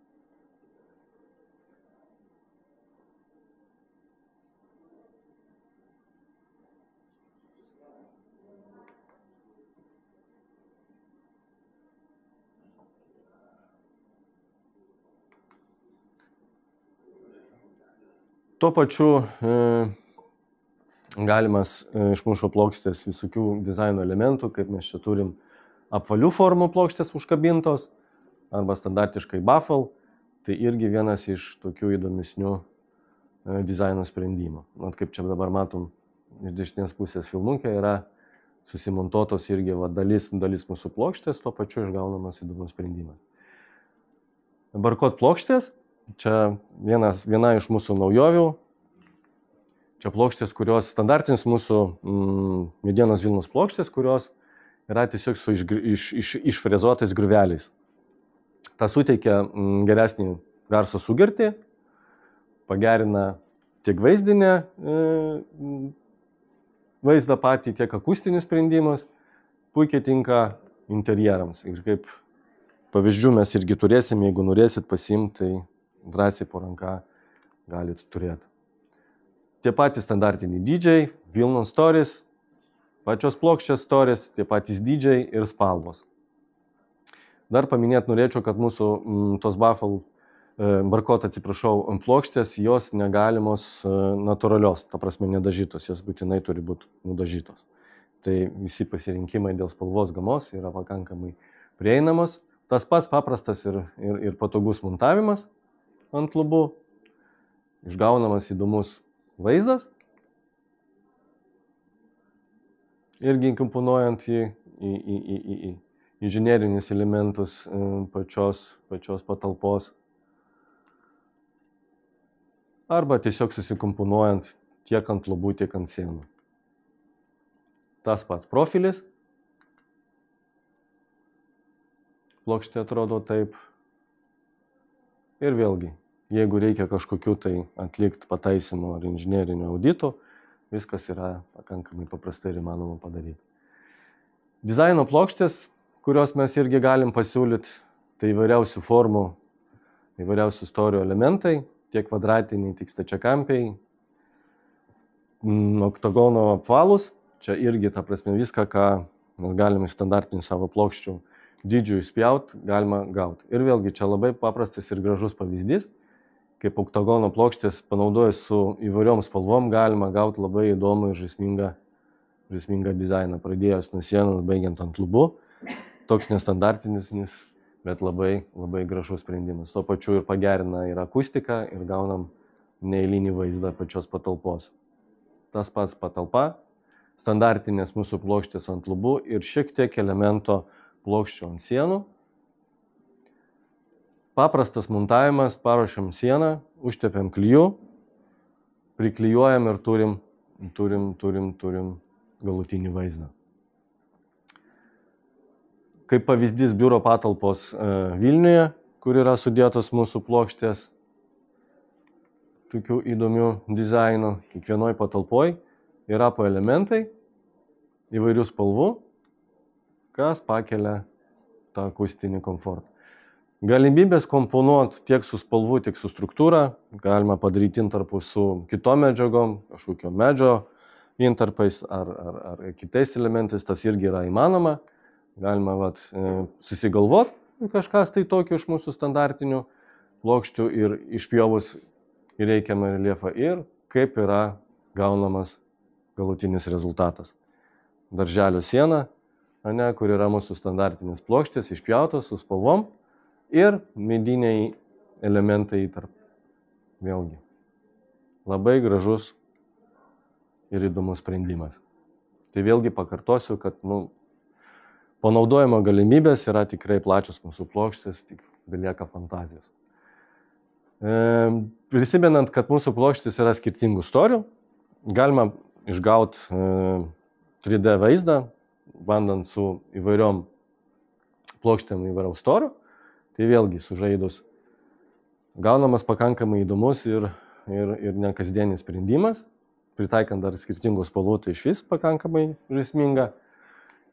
Tuo pačiu galimas iš mūsų plokštės visokių dizaino elementų, kaip mes čia turim apvalių formų plokštės užkabintos arba standartiškai baffle, tai irgi vienas iš tokių įdomesnių dizaino sprendimų. Kaip čia dabar matom, iš dešinės pusės filmukė yra susimontuotos irgi dalis mūsų plokštės, tuo pačiu išgaunamas įdomus sprendimas. Barcode plokštės, čia viena iš mūsų naujovių. Čia plokštės, kurios standartinis mūsų medienos Vilnos plokštės, kurios yra tiesiog su išfrezuotais gruveliais. Ta suteikia geresnį garso sugertį, pagerina tiek vaizdinę vaizdą patį, tiek akustinius sprendimus, puikiai tinka interjerams. Ir kaip pavyzdžių mes irgi turėsim, jeigu norėsit pasiimti, tai drąsiai po ranką galite turėti. Tie patys standartiniai dydžiai, Vilnos storis, pačios plokščios storis, tie patys dydžiai ir spalvos. Dar paminėti norėčiau, kad mūsų tos baffle, Barcode, plokštės, jos negalimos natūralios, ta prasme nedažytos, jos būtinai turi būti nudažytos. Tai visi pasirinkimai dėl spalvos gamos yra pakankamai prieinamos. Tas pats paprastas ir patogus montavimas ant lubų, išgaunamas įdomus vaizdas, irgi komponuojant į inžinerinius elementus pačios patalpos, arba tiesiog susikomponuojant tiek ant lubų, tiek ant sienų. Tas pats profilis, plokštė atrodo taip, ir vėlgi, jeigu reikia kažkokių tai atlikti pataisymų ar inžinerinio audito, viskas yra pakankamai paprastai ir įmanoma padaryti. Dizaino plokštės, kurios mes irgi galim pasiūlyti, tai įvairiausių formų, įvairiausių storio elementai, tiek kvadratiniai, tiek stačiakampiai, oktagono apvalus, čia irgi, ta prasme, viską, ką mes galime standartinį savo plokščių dydžių įspjauti, galima gauti. Ir vėlgi, čia labai paprastas ir gražus pavyzdys, kaip oktagono plokštės panaudojus su įvairiom spalvom galima gauti labai įdomų ir žaismingą dizainą, pradėjus nuo sienos, baigiant ant lubų. Toks nestandartinis, bet labai gražus sprendimas. Tuo pačiu ir pagerina ir akustiką, ir gaunam neeilinį vaizdą pačios patalpos. Tas pats patalpa, standartinės mūsų plokštės ant lubų ir šiek tiek elemento plokščių ant sienų. Paprastas montavimas, paruošiam sieną, užtepiam klijų, priklijuojam ir turim galutinį vaizdą. Kaip pavyzdys biuro patalpos Vilniuje, kur yra sudėtos mūsų plokštės tokių įdomių dizainų, kiekvienoj patalpoj yra po elementai įvairių spalvų, kas pakelia tą akustinį komfortą. Galimybės komponuoti tiek su spalvu, tiek su struktūra, galima padaryti intarpus su kitom medžiagom, kažkokio medžio intarpais ar kitais elementais, tas irgi yra įmanoma. Galima susigalvoti kažkas tai tokio iš mūsų standartinių plokščių ir išpjovus į reikiamą reliefą ir kaip yra gaunamas galutinis rezultatas. Darželio siena, kur yra mūsų standartinės plokštės išpjautos su spalvom ir mediniai elementai tarp. Vėlgi, labai gražus ir įdomus sprendimas. Tai vėlgi pakartosiu, kad panaudojimo galimybės yra tikrai plačios mūsų plokštės, tik belieka fantazijos. Prisimenant, kad mūsų plokštės yra skirtingų storių, galima išgauti 3D vaizdą, bandant su įvairiom plokštėm įvairiaus storių. Tai vėlgi sužaidus gaunamas pakankamai įdomus ir nekasdienis sprendimas, pritaikant dar skirtingų spalvų, tai išvis pakankamai žaisminga.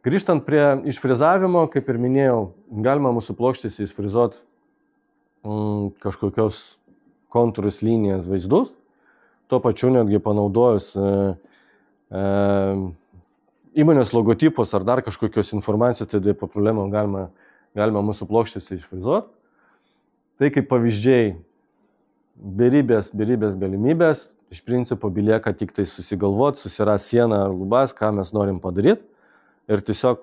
Grįžtant prie išfrizavimo, kaip ir minėjau, galima mūsų plokštės išfrizuoti kažkokios kontūrus, linijas, vaizdus. Tuo pačiu netgi panaudojus įmonės logotipus ar dar kažkokios informacijos, tai po problemom galima mūsų plokštės išfrizuoti. Tai kaip pavyzdžiai beribės galimybės, iš principo belieka tik tai susigalvoti, susiras sieną ar lubas, ką mes norim padaryti ir tiesiog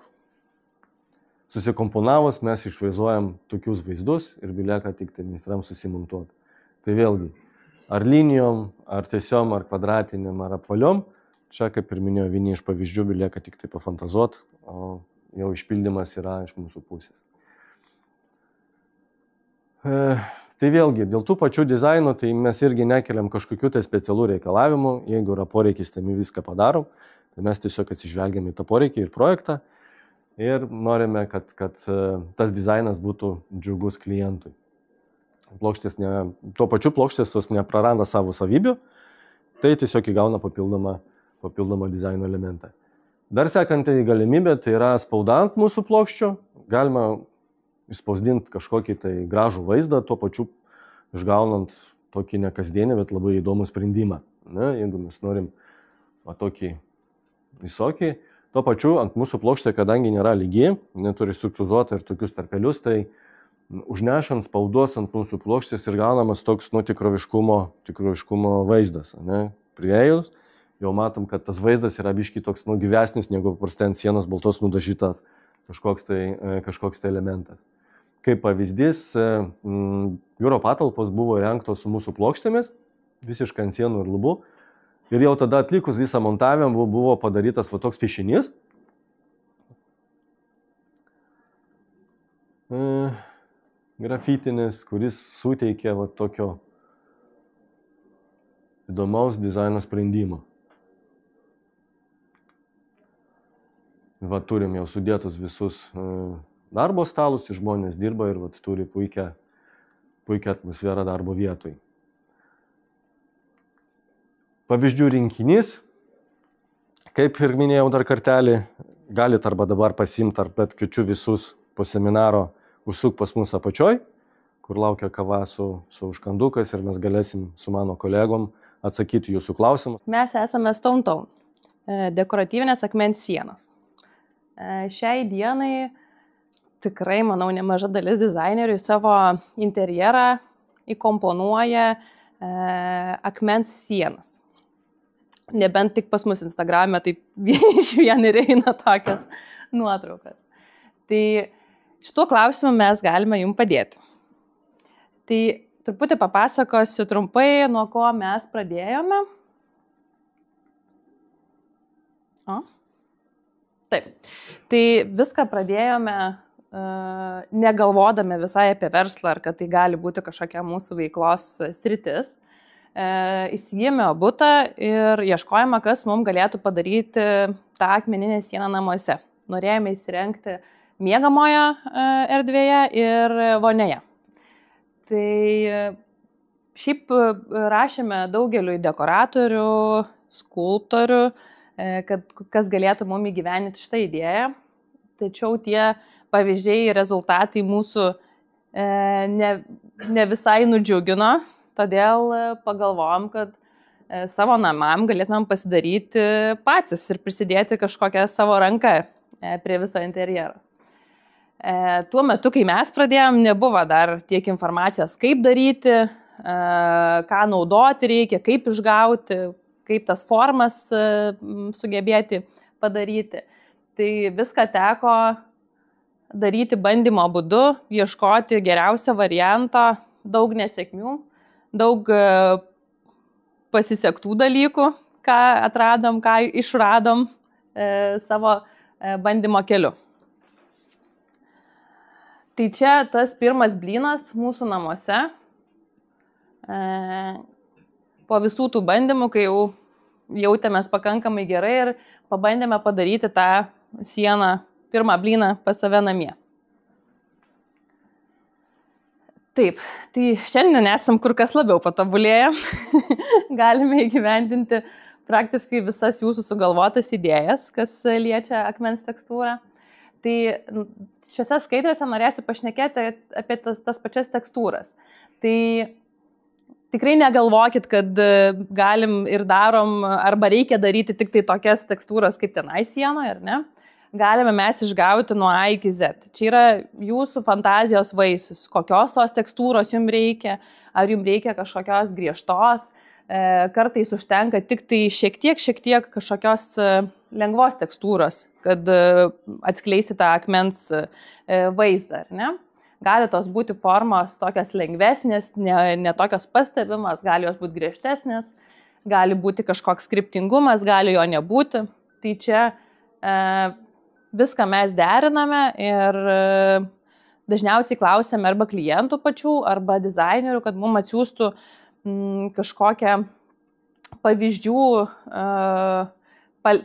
susikomponavus mes išvaizduojam tokius vaizdus ir belieka tik tai meistrams susimontuoti. Tai vėlgi, ar linijom, ar tiesiom, ar kvadratiniam, ar apvaliom, čia, kaip ir minėjau, vieni iš pavyzdžių belieka tik tai pafantazuoti, o jau išpildymas yra iš mūsų pusės. Tai vėlgi, dėl tų pačių dizainų, tai mes irgi nekeliam kažkokių tai specialių reikalavimų, jeigu yra poreikis, tai mes viską padarom, tai mes tiesiog atsižvelgiam į tą poreikį ir projektą ir norime, kad tas dizainas būtų džiugus klientui. Tuo pačiu plokštės tos nepraranda savo savybių, tai tiesiog įgauna papildomą dizaino elementą. Dar sekanti galimybė, tai yra spauda ant mūsų plokščių, galima išspausdinti kažkokį tai gražų vaizdą, tuo pačiu išgaunant tokį nekasdienį, bet labai įdomų sprendimą. Jeigu mes norim tokį visokį, tuo pačiu ant mūsų plokštė, kadangi nėra lygi, neturi struktūrizuotą ir tokius tarpelius, tai užnešant spaudos ant mūsų plokštės ir gaunamas toks tikroviškumo vaizdas. Priėjus, jau matom, kad tas vaizdas yra biškai toks gyvesnis, negu paprastai ant sienos baltos nudažytas kažkoks tai elementas. Kaip pavyzdys, biuro patalpos buvo įrengtos su mūsų plokštėmis, visiškai ant sienų ir lubų. Ir jau tada atlikus visą montavimą buvo padarytas toks piešinys. Grafitinis, kuris suteikė tokio įdomaus dizaino sprendimo. Turim jau sudėtus visus darbo stalus, žmonės dirba ir turi puikią atmosferą darbo vietoj. Pavyzdžių rinkinys, kaip ir minėjau dar kartelį, galit arba dabar pasimti, bet kviečiu visus po seminaro užsuk pas mus apačioj, kur laukia kava su užkandukas ir mes galėsim su mano kolegom atsakyti jūsų klausimus. Mes esame Stone Town, dekoratyvinės akmens sienos. Šiai dienai tikrai, manau, nemaža dalis dizainerių į savo interjerą įkomponuoja akmens sienas. Nebent tik pas mus Instagrame, tai iš vien ir eina tokias nuotraukas. Tai šituo klausimu mes galime jums padėti. Tai truputį papasakosiu trumpai, nuo ko mes pradėjome. Taip, tai viską pradėjome negalvodami visai apie verslą, ar kad tai gali būti kažkokia mūsų veiklos sritis. Įsigijome butą ir ieškojame, kas mums galėtų padaryti tą akmeninę sieną namuose. Norėjome įsirengti miegamojo erdvėje ir vonioje. Tai šiaip rašėme daugeliui dekoratorių, skulptorių, kad kas galėtų mums įgyveninti šitą idėją. Tačiau tie pavyzdžiai ir rezultatai mūsų ne visai nudžiugino, todėl pagalvojom, kad savo namam galėtumėm pasidaryti patys ir prisidėti kažkokią savo ranką prie viso interjero. Tuo metu, kai mes pradėjom, nebuvo dar tiek informacijos, kaip daryti, ką naudoti reikia, kaip išgauti, kaip tas formas sugebėti padaryti. Tai viską teko daryti bandymo būdu, ieškoti geriausio varianto, daug nesėkmių, daug pasisektų dalykų, ką atradom, ką išradom savo bandymo keliu. Tai čia tas pirmas blynas mūsų namuose. Po visų tų bandymų, kai jau jautėmės pakankamai gerai ir pabandėme padaryti tą sieną, pirmą blyną pas save namie. Taip, tai šiandien esam kur kas labiau patobulėję. Galime įgyvendinti praktiškai visas jūsų sugalvotas idėjas, kas liečia akmens tekstūrą. Tai šiuose skaidrėse norėsiu pašnekėti apie tas pačias tekstūras. Tai tikrai negalvokit, kad galim ir darom, arba reikia daryti tik tai tokias tekstūras kaip tenai sienoje, ar ne? galime mes išgauti nuo A iki Z. Čia yra jūsų fantazijos vaisius, kokios tos tekstūros jums reikia, ar jums reikia kažkokios griežtos, kartais užtenka tik tai šiek tiek kažkokios lengvos tekstūros, kad atskleisi tą akmens vaizdą, ar ne? Gali tos būti formos tokios lengvesnės, ne tokios pastebimas, gali jos būti griežtesnės, gali būti kažkoks skriptingumas, gali jo nebūti. Tai čia viską mes deriname ir dažniausiai klausėme arba klientų pačių, arba dizainerių, kad mums atsiųstų kažkokią pavyzdžių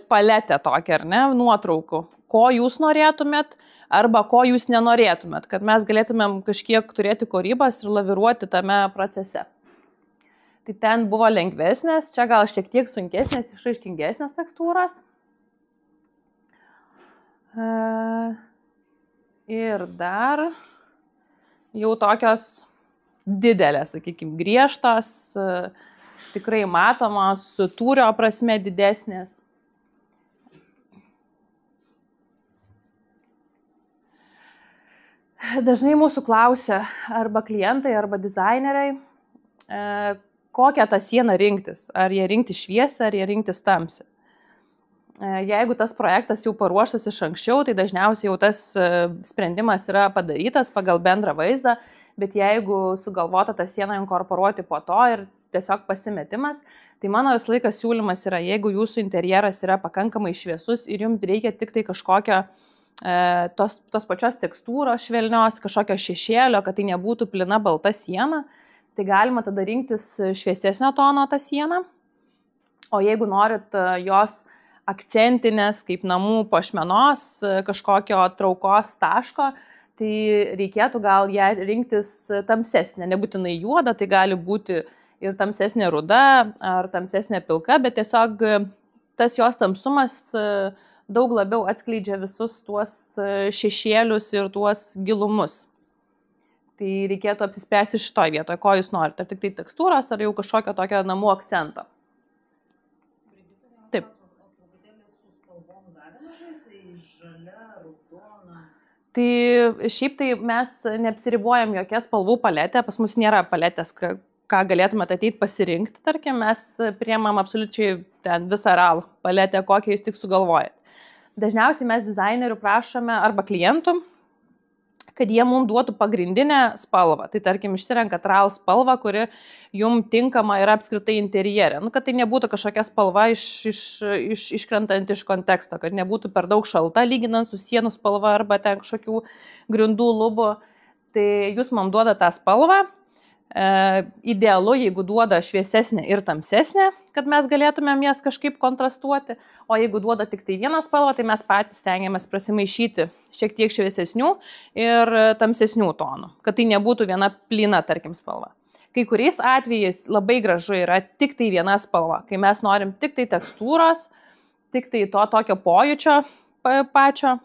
paletę tokią, ar ne, nuotraukų, ko jūs norėtumėt arba ko jūs nenorėtumėt, kad mes galėtumėm kažkiek turėti kūrybos ir laviruoti tame procese. Tai ten buvo lengvesnės, čia gal šiek tiek sunkesnės, išraiškingesnės tekstūros. Ir dar jau tokios didelės, sakykime, griežtos, tikrai matomos, tūrio prasme didesnės. Dažnai mūsų klausia arba klientai, arba dizaineriai, kokią tą sieną rinktis. Ar jie rinktis šviesą, ar jie rinktis tamsią. Jeigu tas projektas jau paruoštas iš anksčiau, tai dažniausiai jau tas sprendimas yra padarytas pagal bendrą vaizdą, bet jeigu sugalvota tą sieną inkorporuoti po to ir tiesiog pasimetimas, tai mano vis laikas siūlymas yra, jeigu jūsų interjeras yra pakankamai šviesus ir jums reikia tik tai kažkokio tos pačios tekstūros švelnios, kažkokio šešėlio, kad tai nebūtų plina balta siena, tai galima tada rinktis šviesesnio tono tą sieną. O jeigu norit jos akcentinės, kaip namų puošmenos, kažkokio traukos taško, tai reikėtų gal ją rinktis tamsesnė, nebūtinai juoda, tai gali būti ir tamsesnė ruda ar tamsesnė pilka, bet tiesiog tas jos tamsumas daug labiau atskleidžia visus tuos šešėlius ir tuos gilumus. Tai reikėtų apsispręsti šitoj vietoje, ko jūs norite. Ar tik tai tekstūros, ar jau kažkokio tokio namų akcento. Taip. Tai šiaip tai mes neapsiribuojam jokia spalvų paletė, pas mus nėra paletės, ką galėtumėte ateiti pasirinkti, tarkim, mes priemam absoliučiai ten visą RAL paletę, kokią jūs tik sugalvojate. Dažniausiai mes dizainerių prašome arba klientų, kad jie mums duotų pagrindinę spalvą. Tai tarkim, išsirenkat RAL spalvą, kuri jums tinkama yra apskritai interjere. Kad tai nebūtų kažkokia spalva iškrentant iš konteksto, kad nebūtų per daug šalta lyginant su sienų spalva arba ten kažkokių grindų lubų. Tai jūs mums duoda tą spalvą. Idealu, jeigu duoda šviesesnė ir tamsesnė, kad mes galėtumėm jas kažkaip kontrastuoti, o jeigu duoda tik tai vieną spalvą, tai mes patys stengiamės prasimaišyti šiek tiek šviesesnių ir tamsesnių tonų, kad tai nebūtų viena plyna, tarkim, spalva. Kai kuriais atvejais labai gražu yra tik tai viena spalva, kai mes norim tik tai tekstūros, tik tai to tokio pojūčio pačio,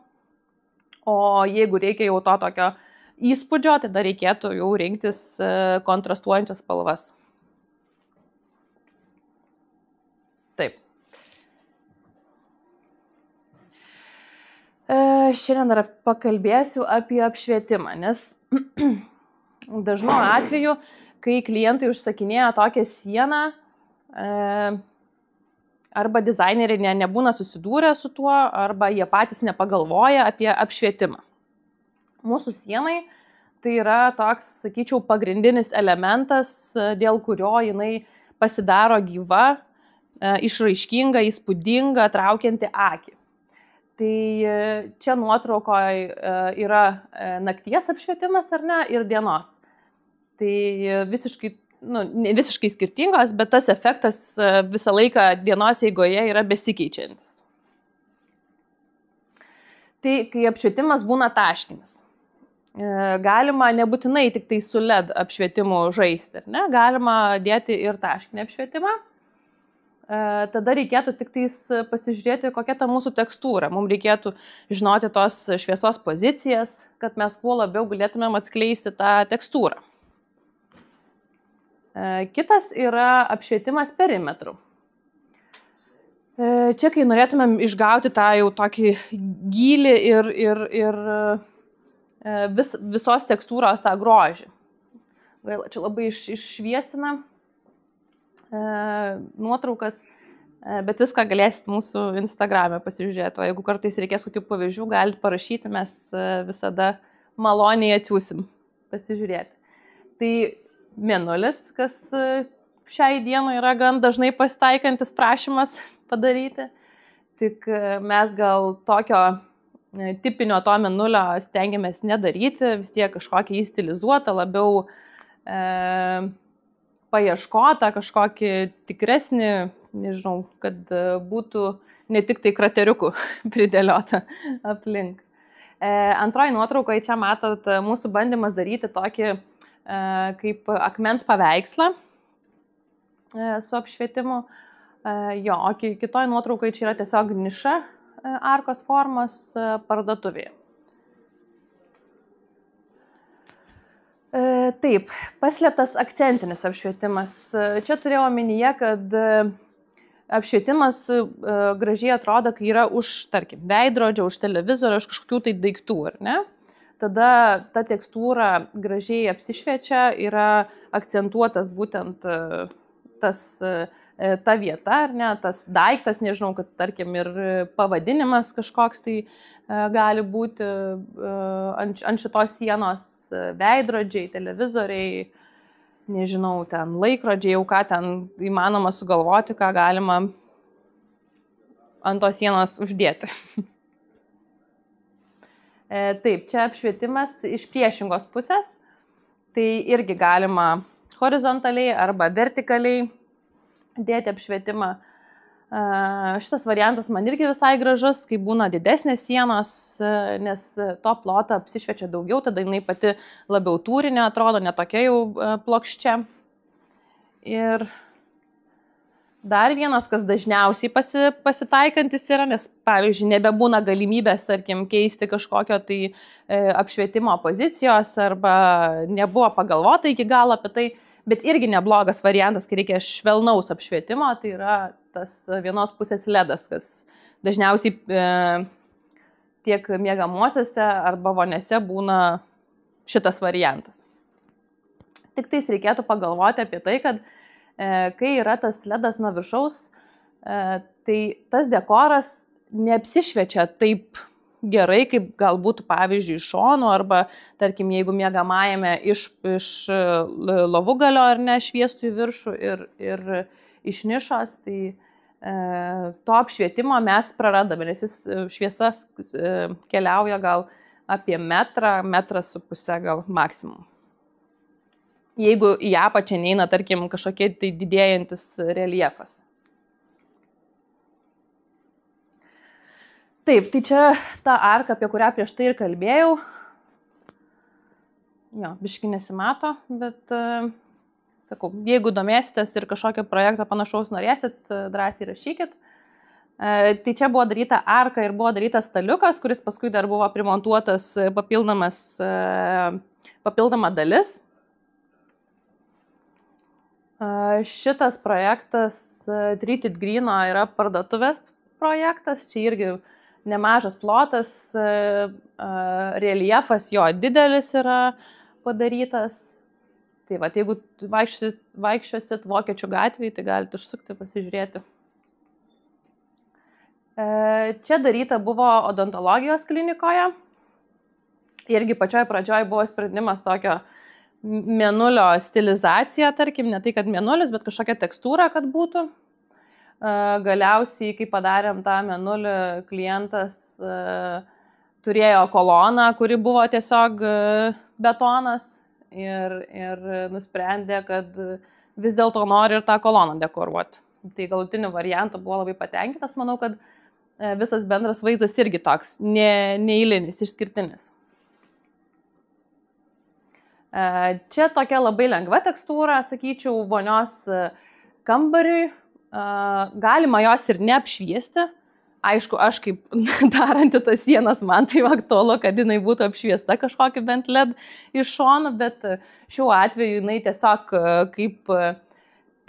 o jeigu reikia jau to tokio įspūdžio, tai dar reikėtų jau rinktis kontrastuojančias spalvas. Taip. Šiandien dar pakalbėsiu apie apšvietimą, nes dažnu atveju, kai klientai užsakinėja tokią sieną, arba dizaineriai nebūna susidūrę su tuo, arba jie patys nepagalvoja apie apšvietimą. Mūsų sienai tai yra toks, sakyčiau, pagrindinis elementas, dėl kurio jinai pasidaro gyva, išraiškinga, įspūdinga, traukianti akį. Tai čia nuotraukoje yra nakties apšvietimas, ar ne, ir dienos. Tai visiškai skirtingos, bet tas efektas visą laiką dienos eigoje yra besikeičiantis. Tai kai apšvietimas būna taškinis. Galima nebūtinai tik tai su LED apšvietimu žaisti, ne? Galima dėti ir taškinį apšvietimą. Tada reikėtų tik tais pasižiūrėti, kokia ta mūsų tekstūra. Mums reikėtų žinoti tos šviesos pozicijas, kad mes kuo labiau galėtumėm atskleisti tą tekstūrą. Kitas yra apšvietimas perimetru. Čia, kai norėtumėm išgauti tą jau tokį gylį ir visos tekstūros tą grožį. Gaila, čia labai iššviesina nuotraukas, bet viską galėsit mūsų Instagrame pasižiūrėti. O jeigu kartais reikės kokių pavyzdžių, galite parašyti, mes visada maloniai atsiūsim pasižiūrėti. Tai mėnulis, kas šiai dienai yra gan dažnai pasitaikantis prašymas padaryti. Tik mes gal tokio tipinio to mėnulio stengiamės nedaryti, vis tiek kažkokį įstilizuotą, labiau paieškotą, kažkokį tikresnį, nežinau, kad būtų ne tik tai krateriukų pridėliota aplink. Antroji nuotraukoje čia matot mūsų bandymas daryti tokį kaip akmens paveikslą su apšvietimu. Jo, o kitoj nuotraukoje čia yra tiesiog niša arkos formos parduotuvėje. Taip, paslėptas akcentinis apšvietimas. Čia turėjau omenyje, kad apšvietimas gražiai atrodo, kai yra už, tarkim, veidrodžio, už televizorių, už kažkokių tai daiktų, ar ne? Tada ta tekstūra gražiai apsišviečia, yra akcentuotas būtent ta vieta, ar ne, tas daiktas, nežinau, kad tarkim ir pavadinimas kažkoks tai gali būti ant šitos sienos, veidrodžiai, televizoriai, nežinau, ten laikrodžiai, jau ką ten įmanoma sugalvoti, ką galima ant tos sienos uždėti. Taip, čia apšvietimas iš priešingos pusės, tai irgi galima horizontaliai arba vertikaliai dėti apšvietimą. Šitas variantas man irgi visai gražus, kai būna didesnės sienos, nes to ploto apsišviečia daugiau, tada jinai pati labiau tūrinė atrodo, netokia jau plokščia. Ir dar vienas, kas dažniausiai pasitaikantis yra, nes pavyzdžiui, nebebūna galimybės, tarkim, keisti kažkokio tai apšvietimo pozicijos arba nebuvo pagalvota iki galo apie tai, bet irgi neblogas variantas, kai reikia švelnaus apšvietimo, tai yra tas vienos pusės ledas, kas dažniausiai tiek miegamuosiuose arba vonėse būna šitas variantas. Tik tais reikėtų pagalvoti apie tai, kad kai yra tas ledas nuo viršaus, tai tas dekoras neapsišviečia taip gerai, kaip galbūt pavyzdžiui iš šonų arba, tarkim, jeigu miegamajame iš lovugalio ar ne šviestų į viršų ir iš nišos, tai to apšvietimo mes prarandame, nes jis šviesas keliauja gal apie metrą su pusę gal maksimum. Jeigu į apačią neina, tarkim, kažkokie tai didėjantis reljefas. Taip, tai čia ta arka, apie kurią prieš tai ir kalbėjau. Jo, biški nesimato, bet sakau, jeigu domėsitės ir kažkokio projekto panašaus norėsit, drąsiai rašykit. Tai čia buvo daryta arka ir buvo darytas staliukas, kuris paskui dar buvo primontuotas papildoma dalis. Šitas projektas Treated Greeno yra parduotuvės projektas, čia irgi nemažas plotas, reljefas jo didelis yra padarytas. Tai va, jeigu vaikščiosit Vokiečių gatvėje, tai galite užsukti pasižiūrėti. Čia daryta buvo odontologijos klinikoje. Irgi pačioj pradžioj buvo sprendimas tokio mėnulio stilizacija, tarkim, ne tai, kad mėnulis, bet kažkokia tekstūra, kad būtų. Galiausiai, kai padarėm tą mėnulį, klientas turėjo koloną, kuri buvo tiesiog betonas ir nusprendė, kad vis dėlto nori ir tą koloną dekoruoti. Tai galutiniu variantu buvo labai patenkintas. Manau, kad visas bendras vaizdas irgi toks neeilinis, išskirtinis. Čia tokia labai lengva tekstūra, sakyčiau, vonios kambariui. Galima jos ir neapšviesti. Aišku, aš kaip daranti tas sienas, man tai aktualu, kad jinai būtų apšviesta kažkokį bent LED iš šonų, bet šiuo atveju jinai tiesiog kaip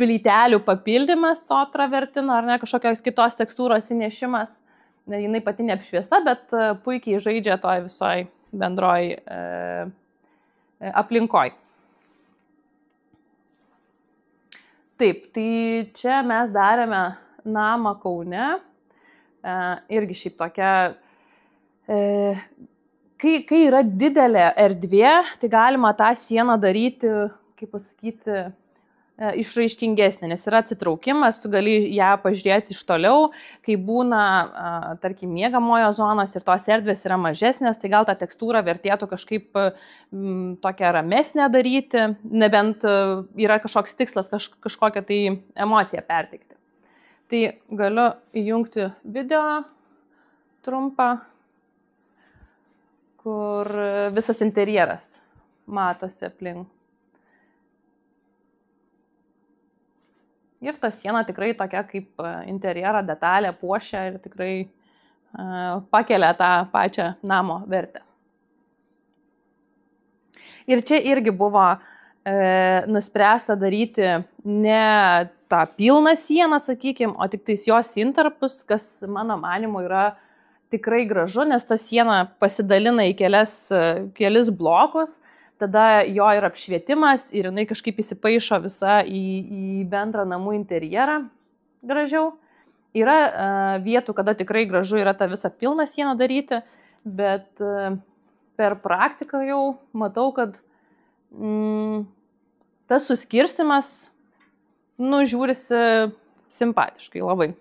plytelių papildymas to travertino, ar ne, kažkokios kitos tekstūros įnešimas. Jinai pati neapšviesta, bet puikiai žaidžia toj visoj bendroj aplinkoj. Taip, tai čia mes darėme namą Kaune, irgi šiaip tokia, kai yra didelė erdvė, tai galima tą sieną daryti, kaip pasakyti, išraiškingesnė, nes yra atsitraukimas, tu gali ją pažiūrėti iš toliau, kai būna, tarkim, miegamojo zonos ir tos erdvės yra mažesnės, tai gal tą tekstūrą vertėtų kažkaip tokią ramesnę daryti, nebent yra kažkoks tikslas kažkokią tai emociją perteikti. Tai galiu įjungti video trumpą, kur visas interjeras matosi aplink. Ir ta siena tikrai tokia kaip interjero detalė puošia ir tikrai pakelia tą pačią namo vertę. Ir čia irgi buvo nuspręsta daryti ne tą pilną sieną, sakykime, o tik tais jos intarpus, kas mano manimu yra tikrai gražu, nes ta siena pasidalina į kelis blokus. Tada jo ir apšvietimas ir jinai kažkaip įsipaišo visa į bendrą namų interjerą gražiau. Yra vietų, kada tikrai gražu yra tą visą pilną sieną daryti, bet per praktiką jau matau, kad tas suskirstimas, žiūrisi simpatiškai labai.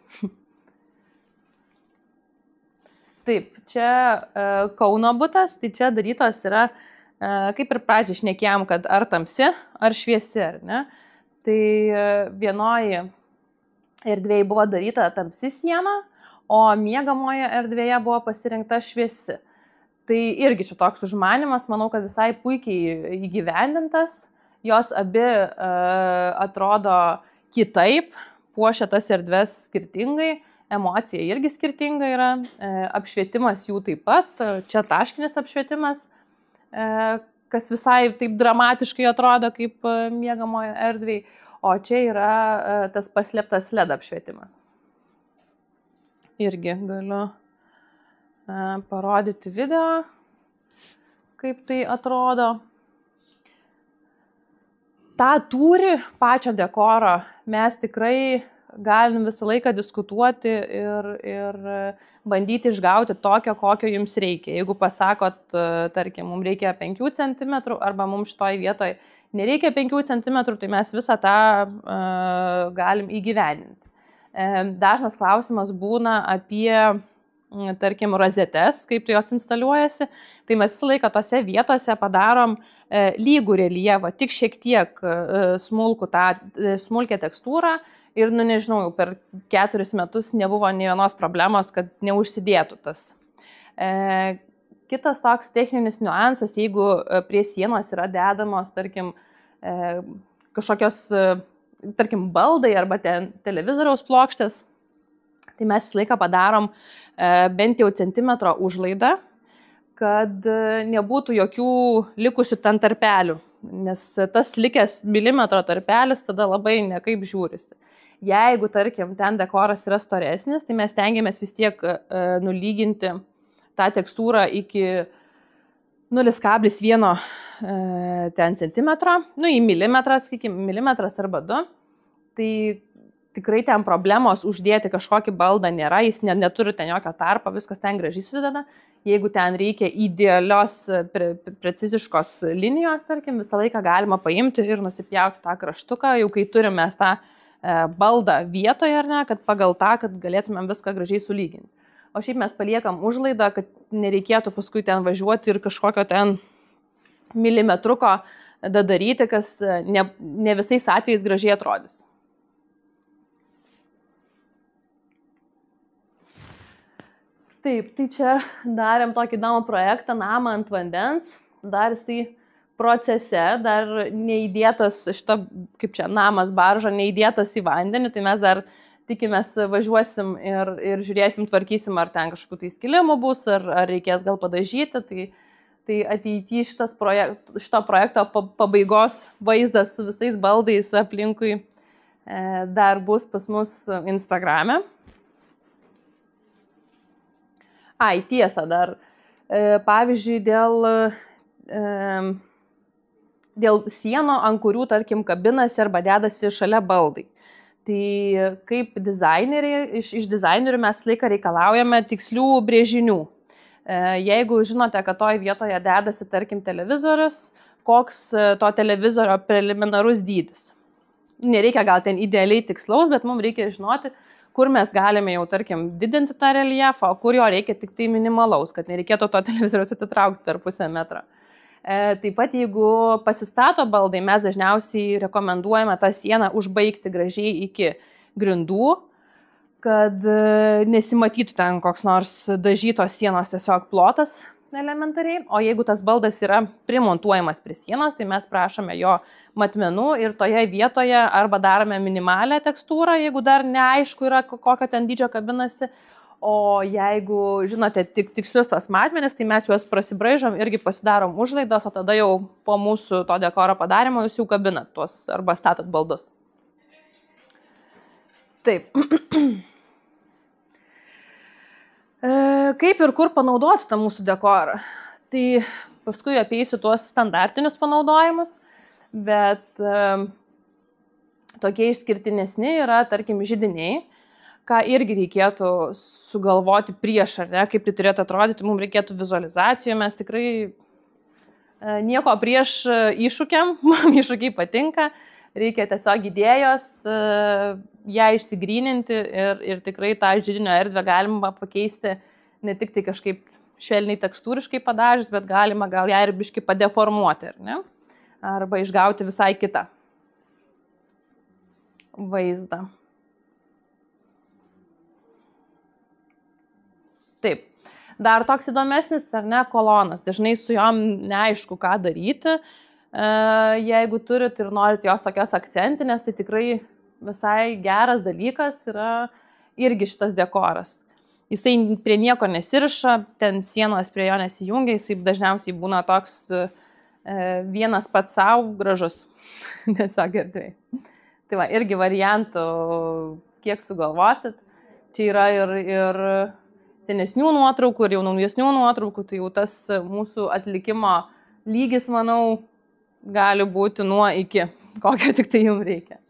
Taip, čia Kauno butas, tai čia darytos yra kaip ir pradžiai šnekėjom, kad ar tamsi, ar šviesi, ar ne. Tai vienoje erdvėje buvo daryta tamsi siena, o miegamoje erdvėje buvo pasirinkta šviesi. Tai irgi čia toks užmanimas, manau, kad visai puikiai įgyvendintas. Jos abi atrodo kitaip, puošia tas erdves skirtingai, emocija irgi skirtinga yra, apšvietimas jų taip pat, čia taškinis apšvietimas, kas visai taip dramatiškai atrodo kaip miegamojo erdvėj, o čia yra tas paslėptas LED apšvietimas. Irgi galiu parodyti video, kaip tai atrodo. tą tūrį, pačią dekorą mes tikrai galim visą laiką diskutuoti ir bandyti išgauti tokio, kokio jums reikia. Jeigu pasakot, tarkim, mums reikia 5 cm arba mums šitoj vietoj nereikia 5 cm, tai mes visą tą galim įgyvendinti. Dažnas klausimas būna apie, tarkim, rozetes, kaip tu jos instaliuojasi, tai mes visą laiką tose vietose padarom lygų reliefą, tik šiek tiek smulkę tekstūrą ir, nežinau, per 4 metus nebuvo nei vienos problemos, kad neužsidėtų tas. Kitas toks techninis niuansas, jeigu prie sienos yra dedamos, tarkim, kažkokios, tarkim, baldai arba televizoriaus plokštės, tai mes visą laiką padarom bent jau centimetro užlaidą, kad nebūtų jokių likusių ten tarpelių, nes tas likęs milimetro tarpelis tada labai nekaip žiūrisi. Jeigu, tarkim, ten dekoras yra storesnis, tai mes tengiamės vis tiek nulyginti tą tekstūrą iki 0,1 ten centimetro, į milimetrą, sakykime, milimetras arba 2, tai tikrai ten problemos uždėti kažkokį baldą nėra, jis neturi ten jokio tarpo, viskas ten gražiai susideda. Jeigu ten reikia idealios, preciziškos linijos, tarkim, visą laiką galima paimti ir nusipjauti tą kraštuką, jau kai turime tą baldą vietoje, ar ne, kad pagal tą, kad galėtumėm viską gražiai sulyginti. O šiaip mes paliekam užlaidą, kad nereikėtų paskui ten važiuoti ir kažkokio ten milimetruko daryti, kas ne visais atvejais gražiai atrodys. Taip, tai čia darėm tokį įdomų projektą, namą ant vandens, dar jisai procese, dar neįdėtas šito, kaip čia, namas barža, neįdėtas į vandenį, tai mes dar tikimės važiuosim ir žiūrėsim, tvarkysim, ar ten kažkokių tai skilimų bus, ar reikės gal padažyti, tai ateityje šito projekto pabaigos vaizdas su visais baldais aplinkui dar bus pas mus Instagrame. Ai, tiesa, dar pavyzdžiui dėl sienų, ant kurių, tarkim, kabinasi arba dedasi šalia baldai. Tai kaip dizaineriai, iš dizainerių mes laiką reikalaujame tikslių brėžinių. Jeigu žinote, kad toj vietoje dedasi, tarkim, televizorius, koks to televizorio preliminarus dydis. Nereikia gal ten idealiai tikslaus, bet mums reikia žinoti, kur mes galime jau, tarkim, didinti tą reljefą, o kur jo reikia tik tai minimalaus, kad nereikėtų to televizoriaus atitraukti per pusę metrą. Taip pat, jeigu pasistato baldai, mes dažniausiai rekomenduojame tą sieną užbaigti gražiai iki grindų, kad nesimatytų ten koks nors dažytos sienos tiesiog plotas elementariai. O jeigu tas baldas yra primontuojamas prie sienos, tai mes prašome jo matmenų ir toje vietoje arba darome minimalę tekstūrą, jeigu dar neaišku yra, kokio ten dydžio kabinasi. O jeigu žinote tik tikslius tos matmenis, tai mes juos prasibraižom, irgi pasidarom užlaidos, o tada jau po mūsų to dekoro padarimo jūs jau kabinat tuos arba statot baldus. Taip. Kaip ir kur panaudoti tą mūsų dekorą? Tai paskui apeisiu tuos standartinius panaudojimus, bet tokie išskirtinesni yra, tarkim, židiniai, ką irgi reikėtų sugalvoti prieš, ar ne, kaip tai turėtų atrodyti, mums reikėtų vizualizacijų, mes tikrai nieko prieš iššūkiam, mums iššūkiai patinka, reikia tiesiog idėjos, ją išsigryninti ir tikrai tą židinio erdvę galima pakeisti ne tik tai kažkaip švelniai tekstūriškai padažys, bet galima gal ją ir biškai padeformuoti, ar ne? Arba išgauti visai kitą vaizdą. Taip, dar toks įdomesnis, ar ne, kolonas. Dažnai su jom neaišku, ką daryti. Jeigu turit ir norit jos tokios akcentinės, tai tikrai visai geras dalykas yra irgi šitas dekoras. Jisai prie nieko nesiriša, ten sienos prie jo nesijungia, jisai dažniausiai būna toks vienas pats savo gražus. Tiesiog erdvėj. Tai va, irgi variantų, kiek sugalvosit. Čia yra ir senesnių nuotraukų, ir jau naujesnių nuotraukų, tai jau tas mūsų atlikimo lygis, manau, gali būti nuo iki, kokio tik tai jums reikia.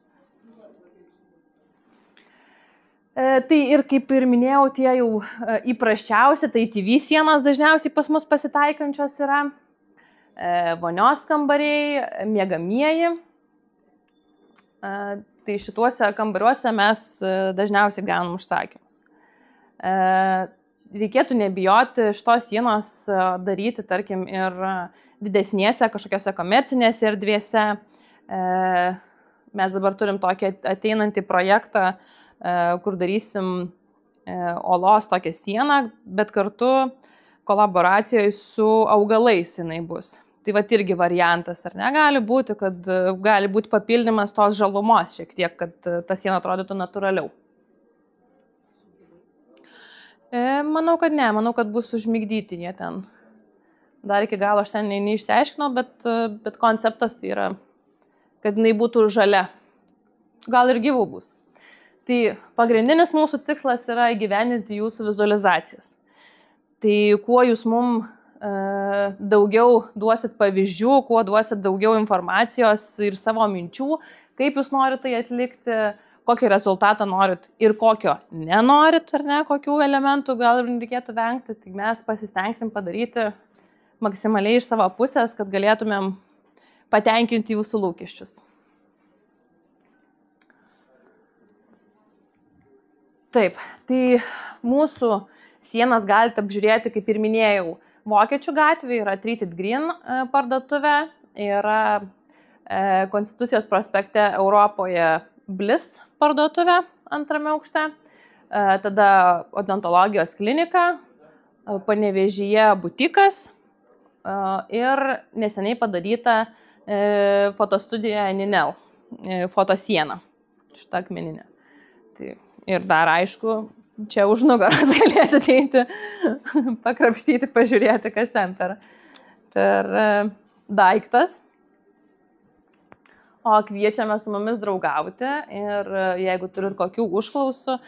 Tai ir kaip ir minėjau, tie jau įprasčiausi, tai TV sienos dažniausiai pas mus pasitaikančios yra, vonios kambariai, miegamieji. Tai šituose kambariuose mes dažniausiai gaunam užsakymus. Reikėtų nebijoti šitos sienos daryti, tarkim, ir didesnėse kažkokiose komercinėse erdvėse. Mes dabar turim tokį ateinantį projektą, kur darysim olos tokią sieną, bet kartu kolaboracijoje su augalais jinai bus. Tai va irgi variantas, ar negali būti, kad gali būti papildymas tos žalumos šiek tiek, kad ta siena atrodytų natūraliau. Manau, kad ne, manau, kad bus užmigdyti jie ten. Dar iki galo aš ten neišsiaiškinau, bet konceptas tai yra, kad jinai būtų žalia. Gal ir gyvų bus. Tai pagrindinis mūsų tikslas yra įgyvendinti jūsų vizualizacijas. Tai kuo jūs mums daugiau duosit pavyzdžių, kuo duosit daugiau informacijos ir savo minčių, kaip jūs norit tai atlikti, kokį rezultatą norit ir kokio nenorit, ar ne, kokių elementų gal reikėtų vengti, tai mes pasistengsim padaryti maksimaliai iš savo pusės, kad galėtumėm patenkinti jūsų lūkesčius. Taip, tai mūsų sienas galite apžiūrėti, kaip ir minėjau, Vokiečių gatvėje yra Treated Green parduotuvė, yra Konstitucijos prospekte Europoje Bliss parduotuvė antrame aukšte, tada odontologijos klinika, Panevėžyje butikas ir neseniai padaryta fotostudija Ninel, fotosiena, šitą akmeninę. Tai ir dar aišku, čia už nugaras galėtų ateiti, pakrapštyti, pažiūrėti, kas ten per daiktas. o kviečiame su mumis draugauti ir jeigu turit kokių užklausų,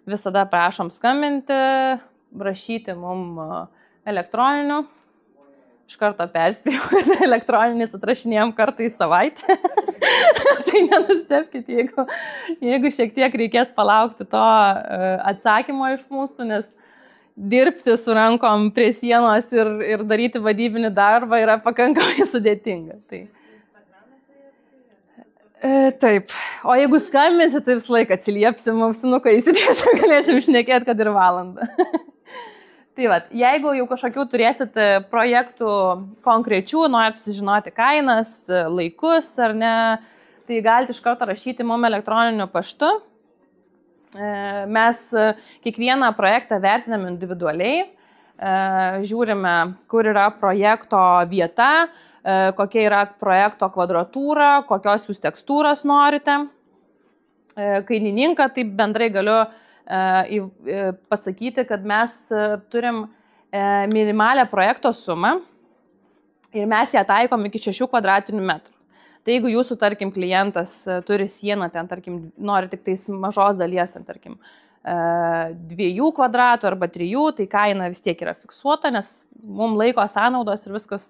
visada prašom skambinti, rašyti mum elektroniniu. Iš karto perspėjau, kad elektroninis atrašinėjom kartą į savaitę. Tai nenustebkit, jeigu šiek tiek reikės palaukti to atsakymo iš mūsų, nes dirbti su rankom prie sienos ir daryti vadybinį darbą yra pakankamai sudėtinga. Tai. Taip, o jeigu skambinsit, tai visą laiką atsiliepsim, ausinuką įsidėsim, galėsim šnekėti, kad ir valandą. Tai va, jeigu jau kažkokių turėsit projektų konkrečių, norit sužinoti kainas, laikus ar ne, tai galite iš karto rašyti mum elektroniniu paštu. Mes kiekvieną projektą vertinam individualiai, žiūrime, kur yra projekto vieta, kokia yra projekto kvadratūra, kokios jūs tekstūros norite. Kainininką taip bendrai galiu pasakyti, kad mes turim minimalią projekto sumą ir mes ją taikom iki 6 kvadratinių metrų. Tai jeigu jūsų, tarkim, klientas turi sieną, ten, tarkim, nori tik tais mažos dalies, ten, tarkim, 2 kvadratų arba 3, tai kaina vis tiek yra fiksuota, nes mums laiko sąnaudos ir viskas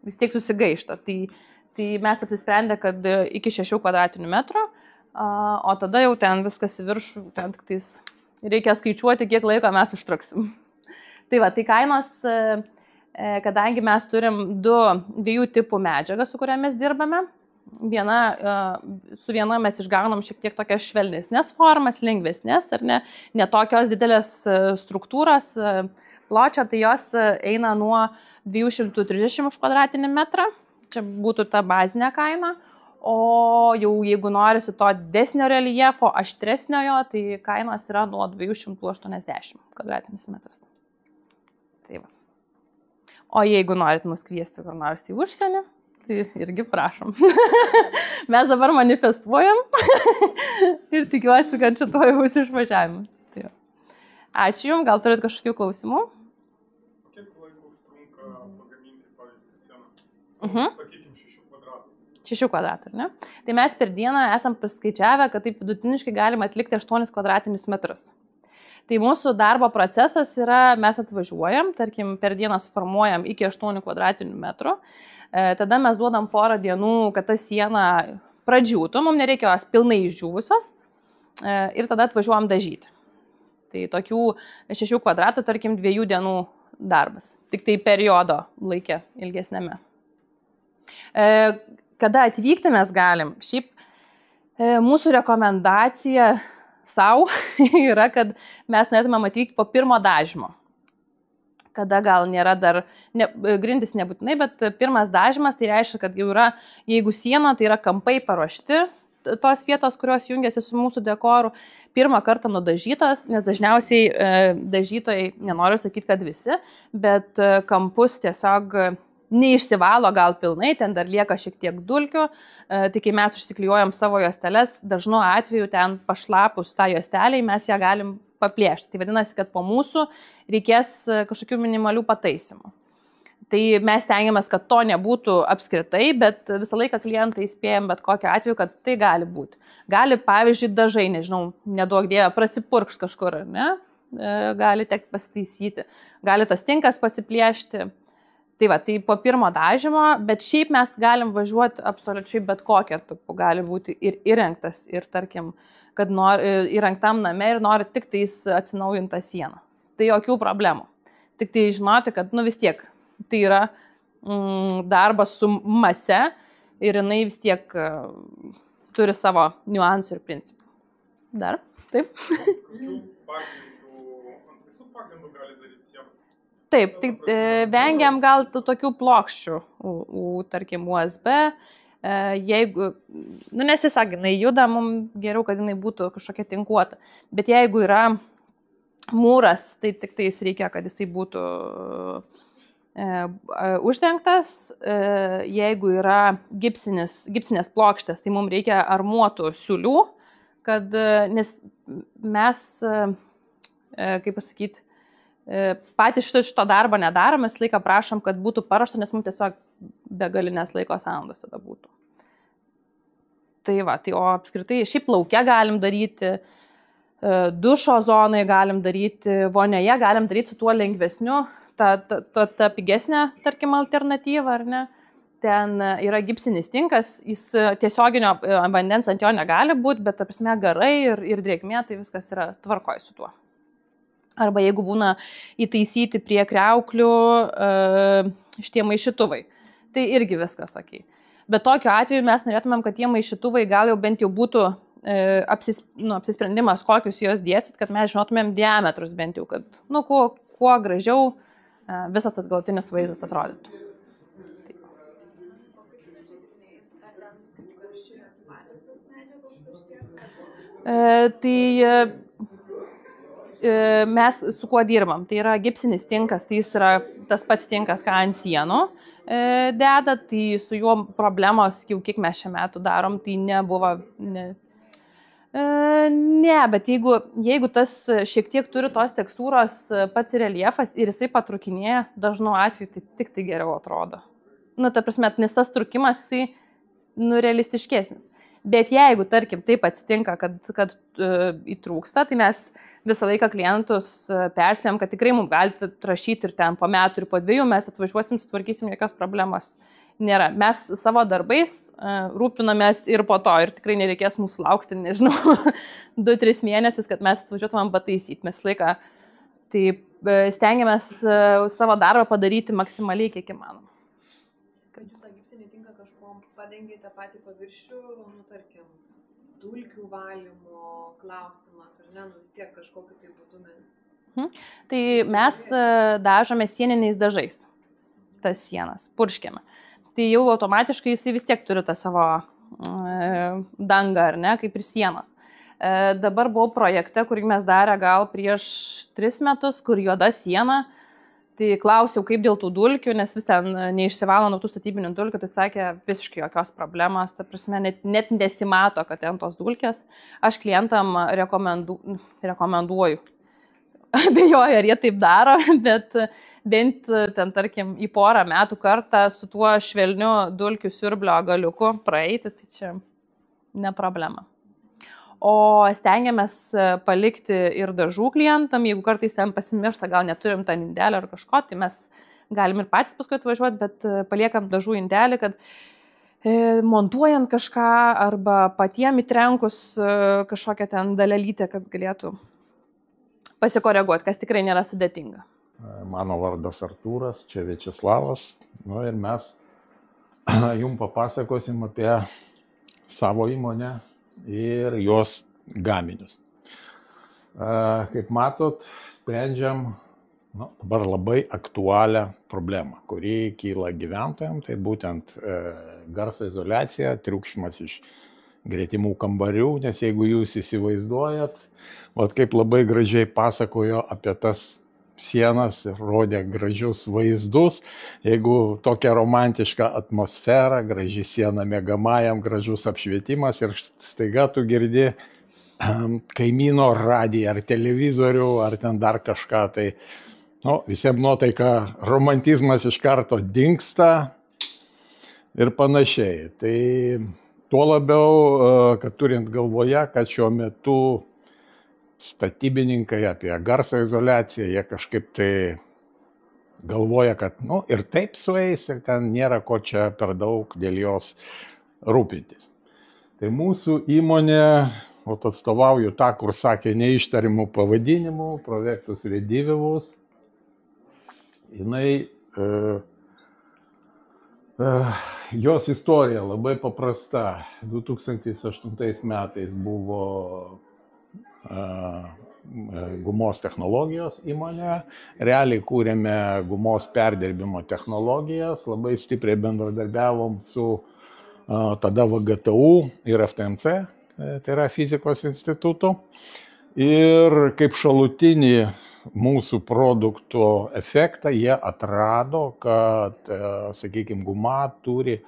vis tiek susigaišta. Tai mes apsisprendę, kad iki 6 kvadratinių metrų, o tada jau ten viskas į viršų, ten tik tais reikia skaičiuoti, kiek laiko mes užtruksim. Tai va, tai kainos, kadangi mes turim 2 tipų medžiagą, su kuria mes dirbame, su viena mes išgaunam šiek tiek tokias švelnesnės formas, lengvesnės, ar ne tokios didelės struktūros pločio, tai jos eina nuo 230 už kvadratinį metrą, čia būtų ta bazinė kaina, o jau jeigu norisi to didesnio reljefo, aštresniojo, tai kainos yra nuo 280 kvadratinis metras. Tai va. O jeigu norit mus kviesti kur nors į užsienį, tai irgi prašom. Mes dabar manifestuojam ir tikiuosi, kad šitoj bus išvažiavimas. Tai ačiū Jums, gal turit kažkokių klausimų? Kiek laiko užtrunka pagaminti, pavyzdžiui, sieną? Sakykim, 6 kvadratų. 6 kvadratų, ar ne? Tai mes per dieną esam paskaičiavę, kad taip vidutiniškai galima atlikti 8 kvadratinius metrus. Tai mūsų darbo procesas yra, mes atvažiuojam, tarkim, per dieną suformuojam iki 8 kvadratinių metrų, tada mes duodam porą dienų, kad ta siena pradžiūtų, mums nereikia jos pilnai išdžiūvusios ir tada atvažiuojam dažyti. Tai tokių 6 kvadratų, tarkim, 2 dienų darbas, tik tai periodo laikė ilgesnėme. Kada atvykti mes galim, šiaip mūsų rekomendacija savo yra, kad mes norėtume atvykti po pirmo dažymo. Kada gal nėra dar, grindys nebūtinai, bet pirmas dažymas tai reiškia, kad jau yra, jeigu siena, tai yra kampai paruošti, tos vietos, kurios jungiasi su mūsų dekoru, pirmą kartą nudažytos, nes dažniausiai dažytojai, nenoriu sakyti, kad visi, bet kampus tiesiog neišsivalo gal pilnai, ten dar lieka šiek tiek dulkių, tai kai mes užsiklijuojam savo juosteles, dažnu atveju ten pašlapus tą juostelę, mes ją galim paplėšti. Tai vadinasi, kad po mūsų reikės kažkokių minimalių pataisimų. Tai mes tengiamės, kad to nebūtų apskritai, bet visą laiką klientai įspėjam bet kokiu atveju, kad tai gali būti. Gali, pavyzdžiui, dažai, nežinau, neduok dieve, prasipurkšt kažkur, ne? Gali tekti pasitaisyti, gali tas tinkas pasiplėšti. Tai va, tai po pirmo dažymo, bet šiaip mes galim važiuoti absoliučiai bet kokią tipų, gali būti ir įrengtas, ir tarkim, kad įrengtam name ir nori tik tais atsinaujintą sieną. Tai jokių problemų. Tik tai žinoti, kad vis tiek tai yra darbas su mase ir jinai vis tiek turi savo niuansų ir principų. Dar? Taip? Kokių pagrindų, ant visų pagrindų gali daryti sieną? Taip, tik vengiam gal tokių plokščių, tarkim, USB, jeigu, nes jis, jinai juda, mums geriau, kad jinai būtų kažkokia tinkuota, bet jeigu yra mūras, tai tik tais reikia, kad jisai būtų uždengtas, jeigu yra gipsinės plokštės, tai mums reikia armuotų siūlių, nes mes, kaip pasakyti, patys šito darbo nedarom, mes laiką prašom, kad būtų paruošta, nes mums tiesiog begalinės laiko sąnaudos tada būtų. Tai va, tai o apskritai šiaip lauke galim daryti, dušo zonai galim daryti, vonioje galim daryti su tuo lengvesniu, ta pigesnė, tarkim, alternatyva, ar ne? Ten yra gipsinis tinkas, jis tiesioginio vandens ant jo negali būti, bet, ta prasme, garai ir drėgmė, tai viskas yra tvarkoj su tuo. Arba jeigu būna įtaisyti prie kriauklių šitie maišytuvai, tai irgi viskas, okei. Bet tokiu atveju mes norėtumėm, kad tie maišytuvai gal jau bent jau būtų apsisprendimas, kokius jos dėsit, kad mes žinotumėm diametrus bent jau, kad kuo gražiau visas tas galutinis vaizdas atrodytų. Tai mes su kuo dirbam. Tai yra gipsinis tinkas, tai jis yra tas pats tinkas, ką ant sienų deda, tai su juo problemos, jau kiek mes šią metų darom, tai nebuvo. Ne, bet jeigu tas šiek tiek turi tos tekstūros pats reljefas ir jisai patrukinėja, dažnu atveju tai tik tai geriau atrodo. Ta prasme, nes tas trukimas, jisai realistiškesnis. Bet jeigu, tarkim, taip atsitinka, kad įtrūksta, tai mes visą laiką klientus perspėjom, kad tikrai mums galite rašyti ir ten po metų ir po 2 mes atvažiuosim, sutvarkysim, jokios problemos nėra. Mes savo darbais rūpinamės ir po to, ir tikrai nereikės mūsų laukti, nežinau, 2-3 mėnesius, kad mes atvažiuotumėm pataisyti. Mes laiką stengiamės savo darbą padaryti maksimaliai, kiek įmanoma. Kad jūs tą gipsinį tinką kažkuom padengėte patį paviršių, tarkim, dulkių valymo klausimas, ar ne, vis tiek kažkokiu tai būdu mes... Tai mes dažome sieniniais dažais tas sienas, purškiame. Tai jau automatiškai jisai vis tiek turi tą savo dangą, ar ne, kaip ir sienos. Dabar buvau projekte, kurį mes darė gal prieš 3 metus, kur juoda siena. Tai klausiau, kaip dėl tų dulkių, nes vis ten neišsivalo nuo tų statybinių dulkių, tai sakė visiškai jokios problemos, ta prasme, net nesimato, kad ten tos dulkės. Aš klientam rekomenduoju. Abejoju, ar jie taip daro, bet bent ten, tarkim, į porą metų kartą su tuo švelniu dulkių siurblio galiuku praeiti, tai čia ne problema. O stengiamės palikti ir dažų klientam, jeigu kartais ten pasimiršta, gal neturim tą indelį ar kažko, tai mes galim ir patys paskui atvažiuoti, bet paliekam dažų indelį, kad montuojant kažką arba patiem įtrenkus kažkokią ten dalelytę, kad galėtų pasikoreguoti, kas tikrai nėra sudėtinga. Mano vardas Artūras, čia Viačeslavas, ir mes jums papasakosim apie savo įmonę ir jos gaminius. Kaip matot, sprendžiam dabar labai aktualią problemą, kuri kyla gyventojams, tai būtent garso izoliacija, triukšmas iš gretimų kambarių, nes jeigu jūs įsivaizduojat, kaip labai gražiai pasakojo apie tas sienas ir rodė gražius vaizdus, jeigu tokia romantiška atmosfera, graži siena miegamajam, gražus apšvietimas ir staiga tu girdi kaimyno radiją ar televizorių ar ten dar kažką, tai visiems nuotaika, romantizmas iš karto dingsta ir panašiai. Tai tuo labiau, kad turint galvoje, kad šiuo metu statybininkai apie garso izoliaciją, jie kažkaip tai galvoja, kad ir taip sueis ir ten nėra ko čia per daug dėl jos rūpintis. Tai mūsų įmonė, atstovauju tą, kur sakė neištarimų pavadinimų, Projektus Redivivus, jinai, jos istorija labai paprasta. 2008 metais buvo gumos technologijos įmonė, realiai kūrėme gumos perdirbimo technologijas, labai stipriai bendradarbiavom su tada VGTU ir FTMC, tai yra fizikos institutu. Ir kaip šalutinį mūsų produkto efektą jie atrado, kad, sakykime, guma turi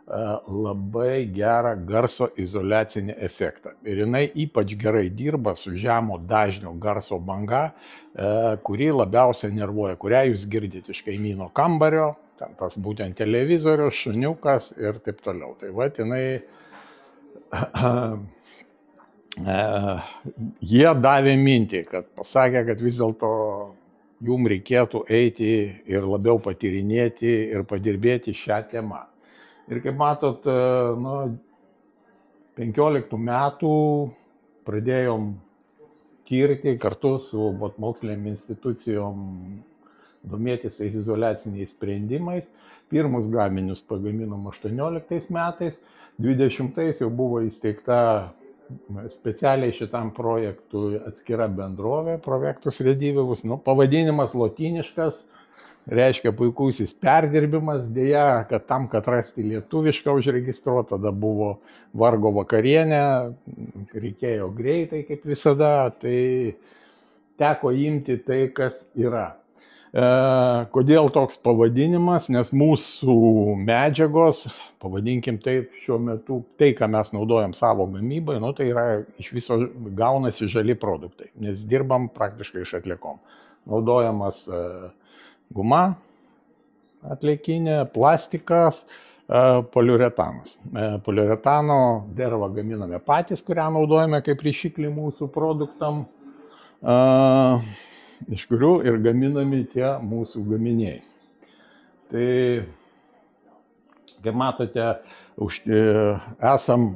labai gerą garso izoliacinį efektą. Ir jinai ypač gerai dirba su žemo dažnio garso banga, kuri labiausiai nervuoja, kurią jūs girdite iš kaimyno kambario, ten tas būtent televizorius, šuniukas ir taip toliau. Tai va, jinai, jie davė mintį, kad pasakė, kad vis dėlto jums reikėtų eiti ir labiau patyrinėti ir padirbėti šią temą. Ir kaip matot, nuo 15 metų pradėjom tirti kartu su mokslinėm institucijom, domėtis tais izoliaciniais sprendimais. Pirmus gaminius pagaminom 18 metais, 20 jau buvo įsteigta specialiai šitam projektui atskira bendrovė, Provectus Redivivus. Pavadinimas lotyniškas, reiškia puikusis perdirbimas, dėja, kad tam, kad rasti lietuvišką užregistruoti, tada buvo vargo vakarienė, reikėjo greitai, kaip visada, tai teko imti tai, kas yra. Kodėl toks pavadinimas? Nes mūsų medžiagos, pavadinkim taip, šiuo metu, tai, ką mes naudojam savo gamybai, tai yra iš viso gaunasi žali produktai, nes dirbam praktiškai iš atliekom. Naudojamas guma atliekinė, plastikas, poliuretanas. Poliuretano dervą gaminame patys, kurią naudojame kaip ryšiklį mūsų produktam, iš kurių ir gaminami tie mūsų gaminiai. Tai, kaip matote, esam,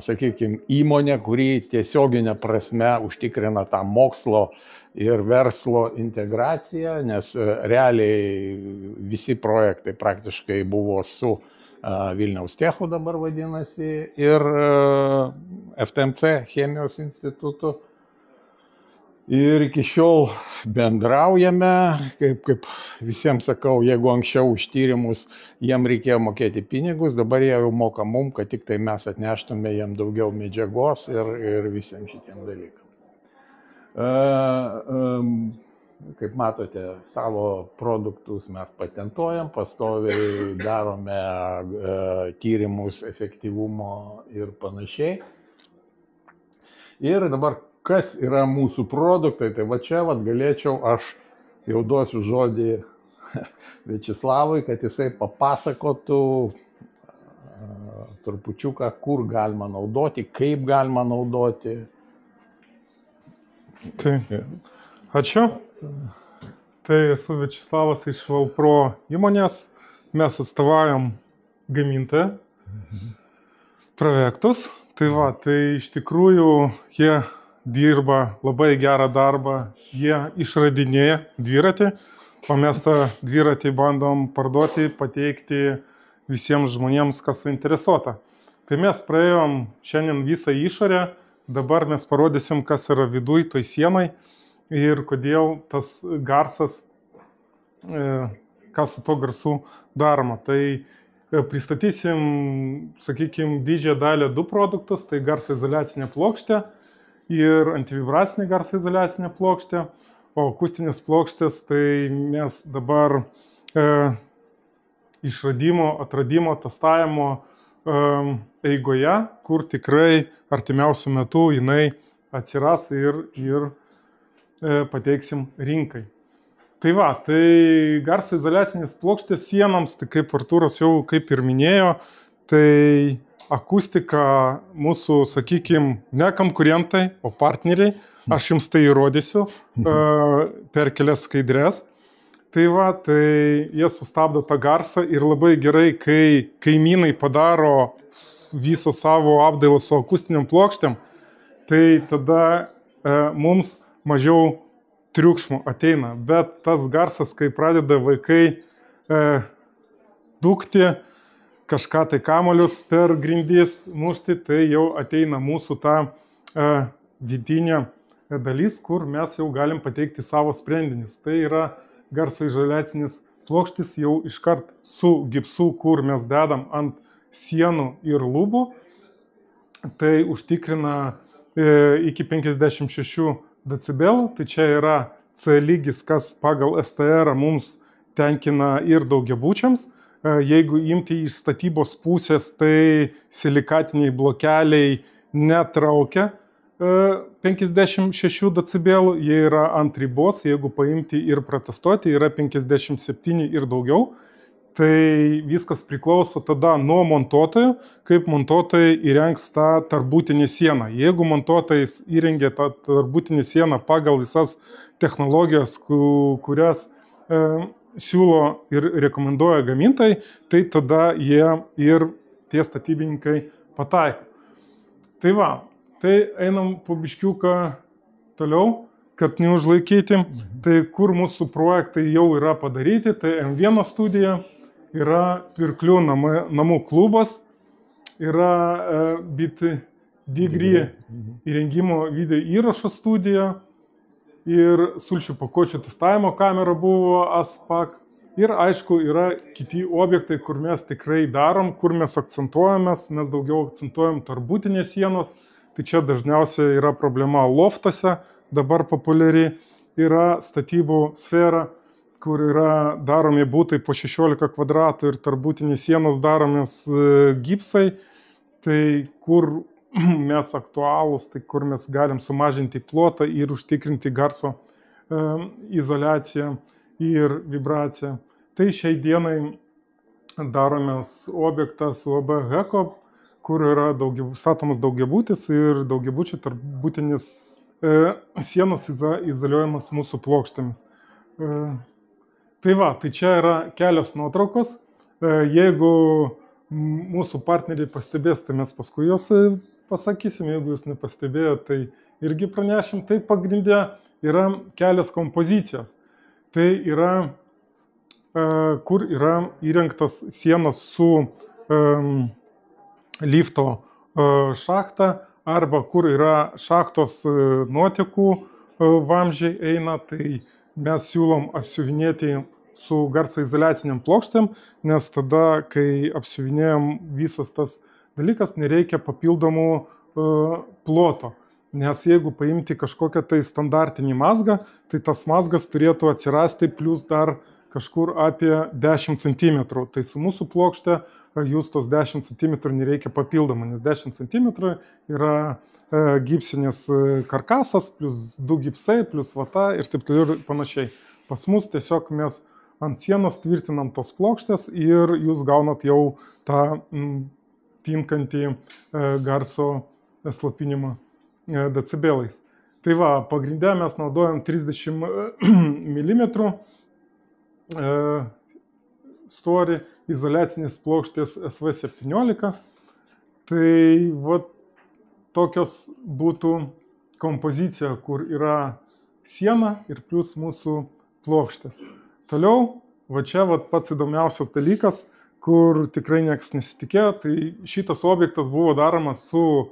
sakykime, įmonė, kuri tiesioginė prasme užtikrina tą mokslo ir verslo integraciją, nes realiai visi projektai praktiškai buvo su Vilniaus Techu dabar vadinasi ir FTMC chemijos institutu. Ir iki šiol bendraujame, kaip visiems sakau, jeigu anksčiau už tyrimus jiem reikėjo mokėti pinigus, dabar jie jau moka mum, kad tik tai mes atneštume jiem daugiau medžiagos ir visiems šitiem dalykam. Kaip matote, savo produktus mes patentuojam, pastoviai darome tyrimus efektyvumo ir panašiai. Ir dabar kas yra mūsų produktai, tai va čia galėčiau, aš jau duosiu žodį Viačeslavui, kad jisai papasakotų trupučiuką, kur galima naudoti, kaip galima naudoti. Tai, ačiū. Tai esu Viačeslavas iš Valpro įmonės. Mes atstovaujam gamintoją Provectus. Tai va, tai iš tikrųjų jie dirba labai gerą darbą, jie išradinėja dviratį, o mes tą dviratį bandom parduoti, pateikti visiems žmonėms, kas suinteresuota. Tai mes praėjom šiandien visą išorę, dabar mes parodysim, kas yra viduj toj sienai ir kodėl tas garsas, kas su to garsu daroma. Tai pristatysim, sakykime, didžiąją dalį du produktus, tai garso izoliacinė plokštė ir antivibracinė garso izoliacinė plokštė, o akustinės plokštės, tai mes dabar išradimo, atradimo, testavimo eigoje, kur tikrai artimiausiu metu jinai atsiras ir pateiksim rinkai. Tai va, tai garso izoliacinės plokštės sienams, tai kaip Artūras jau kaip ir minėjo, tai akustika mūsų, sakykime, ne konkurentai, o partneriai. Aš jums tai įrodysiu per kelias skaidrės. Tai va, tai jie sustabdo tą garsą ir labai gerai, kai kaimynai padaro visą savo apdailą su akustiniam plokštėm, tai tada mums mažiau triukšmo ateina. Bet tas garsas, kai pradeda vaikai dūkti, kažką tai kamolius per grindis mušti, tai jau ateina mūsų ta vidinė dalis, kur mes jau galim pateikti savo sprendinius. Tai yra garso izoliacinis plokštis jau iškart su gipsu, kur mes dedam ant sienų ir lubų. Tai užtikrina iki 56 decibelų, tai čia yra C lygis, kas pagal STR mums tenkina ir daugiabučiams. Jeigu imti iš statybos pusės, tai silikatiniai blokeliai netraukia 56 decibelų, jie yra ant ribos, jeigu paimti ir protestuoti, yra 57 ir daugiau. tai viskas priklauso tada nuo montuotojų, kaip montuotojai įrengs tą tarpbutinį sieną. Jeigu montuotojas įrengia tą tarpbutinį sieną pagal visas technologijas, kurias siūlo ir rekomenduoja gamintojai, tai tada jie ir tie statybininkai pataiko. Tai va, tai einam po biškiuką toliau, kad neužlaikyti. Tai kur mūsų projektai jau yra padaryti, tai M1 studija, yra Pirklių namų klubas, yra BT Degree įrengimo video įrašo studija ir sulčių pakuočių testavimo kamera buvo ASPAC. Ir aišku, yra kiti objektai, kur mes tikrai darom, kur mes akcentuojamės, mes daugiau akcentuojam tarpbutinės sienos. Tai čia dažniausiai yra problema loftose, dabar populiari yra statybų sfera, kur yra daromi būtai po 16 kvadratų ir tarpbutinės sienos daromės gipsai. Tai kur mes aktualūs, tai kur mes galim sumažinti plotą ir užtikrinti garso izoliaciją ir vibraciją. Tai šiai dienai daromės objektas UAB Heko, kur yra statomas daugiabutis ir daugiabučių tarpbutinės sienos izoliuojamas mūsų plokštėmis. Tai va, tai čia yra kelios nuotraukos. Jeigu mūsų partneriai pastebės, tai mes paskui jos pasakysim, jeigu jūs nepastebėjote, tai irgi pranešim. Tai pagrindė yra kelios kompozicijos. Tai yra, kur yra įrengtas sienos su lifto šachta, arba kur yra šachtos nuotekų vamzdžiai eina, tai mes siūlom apsiuvinėti su garso izoliaciniam plokštėm, nes tada, kai apsiuvinėjom visas tas dalykas, nereikia papildomų ploto. Nes jeigu paimti kažkokią tai standartinį mazgą, tai tas mazgas turėtų atsirasti plus dar kažkur apie 10 cm. Tai su mūsų plokšte jūs tos 10 cm nereikia papildomą, nes 10 cm yra gipsinis karkasas, plus 2 gipsai, plus vata ir taip toliau ir panašiai. Pas mus tiesiog mes ant sienos tvirtinam tos plokštės ir jūs gaunat jau tą tinkantį garso slopinimą decibelais. Tai va, pagrindę mes naudojam 30 mm storį izoliacinės plokštės SV17. Tai va, tokios būtų kompozicija, kur yra siena ir plus mūsų plokštės. Toliau, va čia va, pats įdomiausias dalykas, kur tikrai niekas nesitikėjo, tai šitas objektas buvo daromas su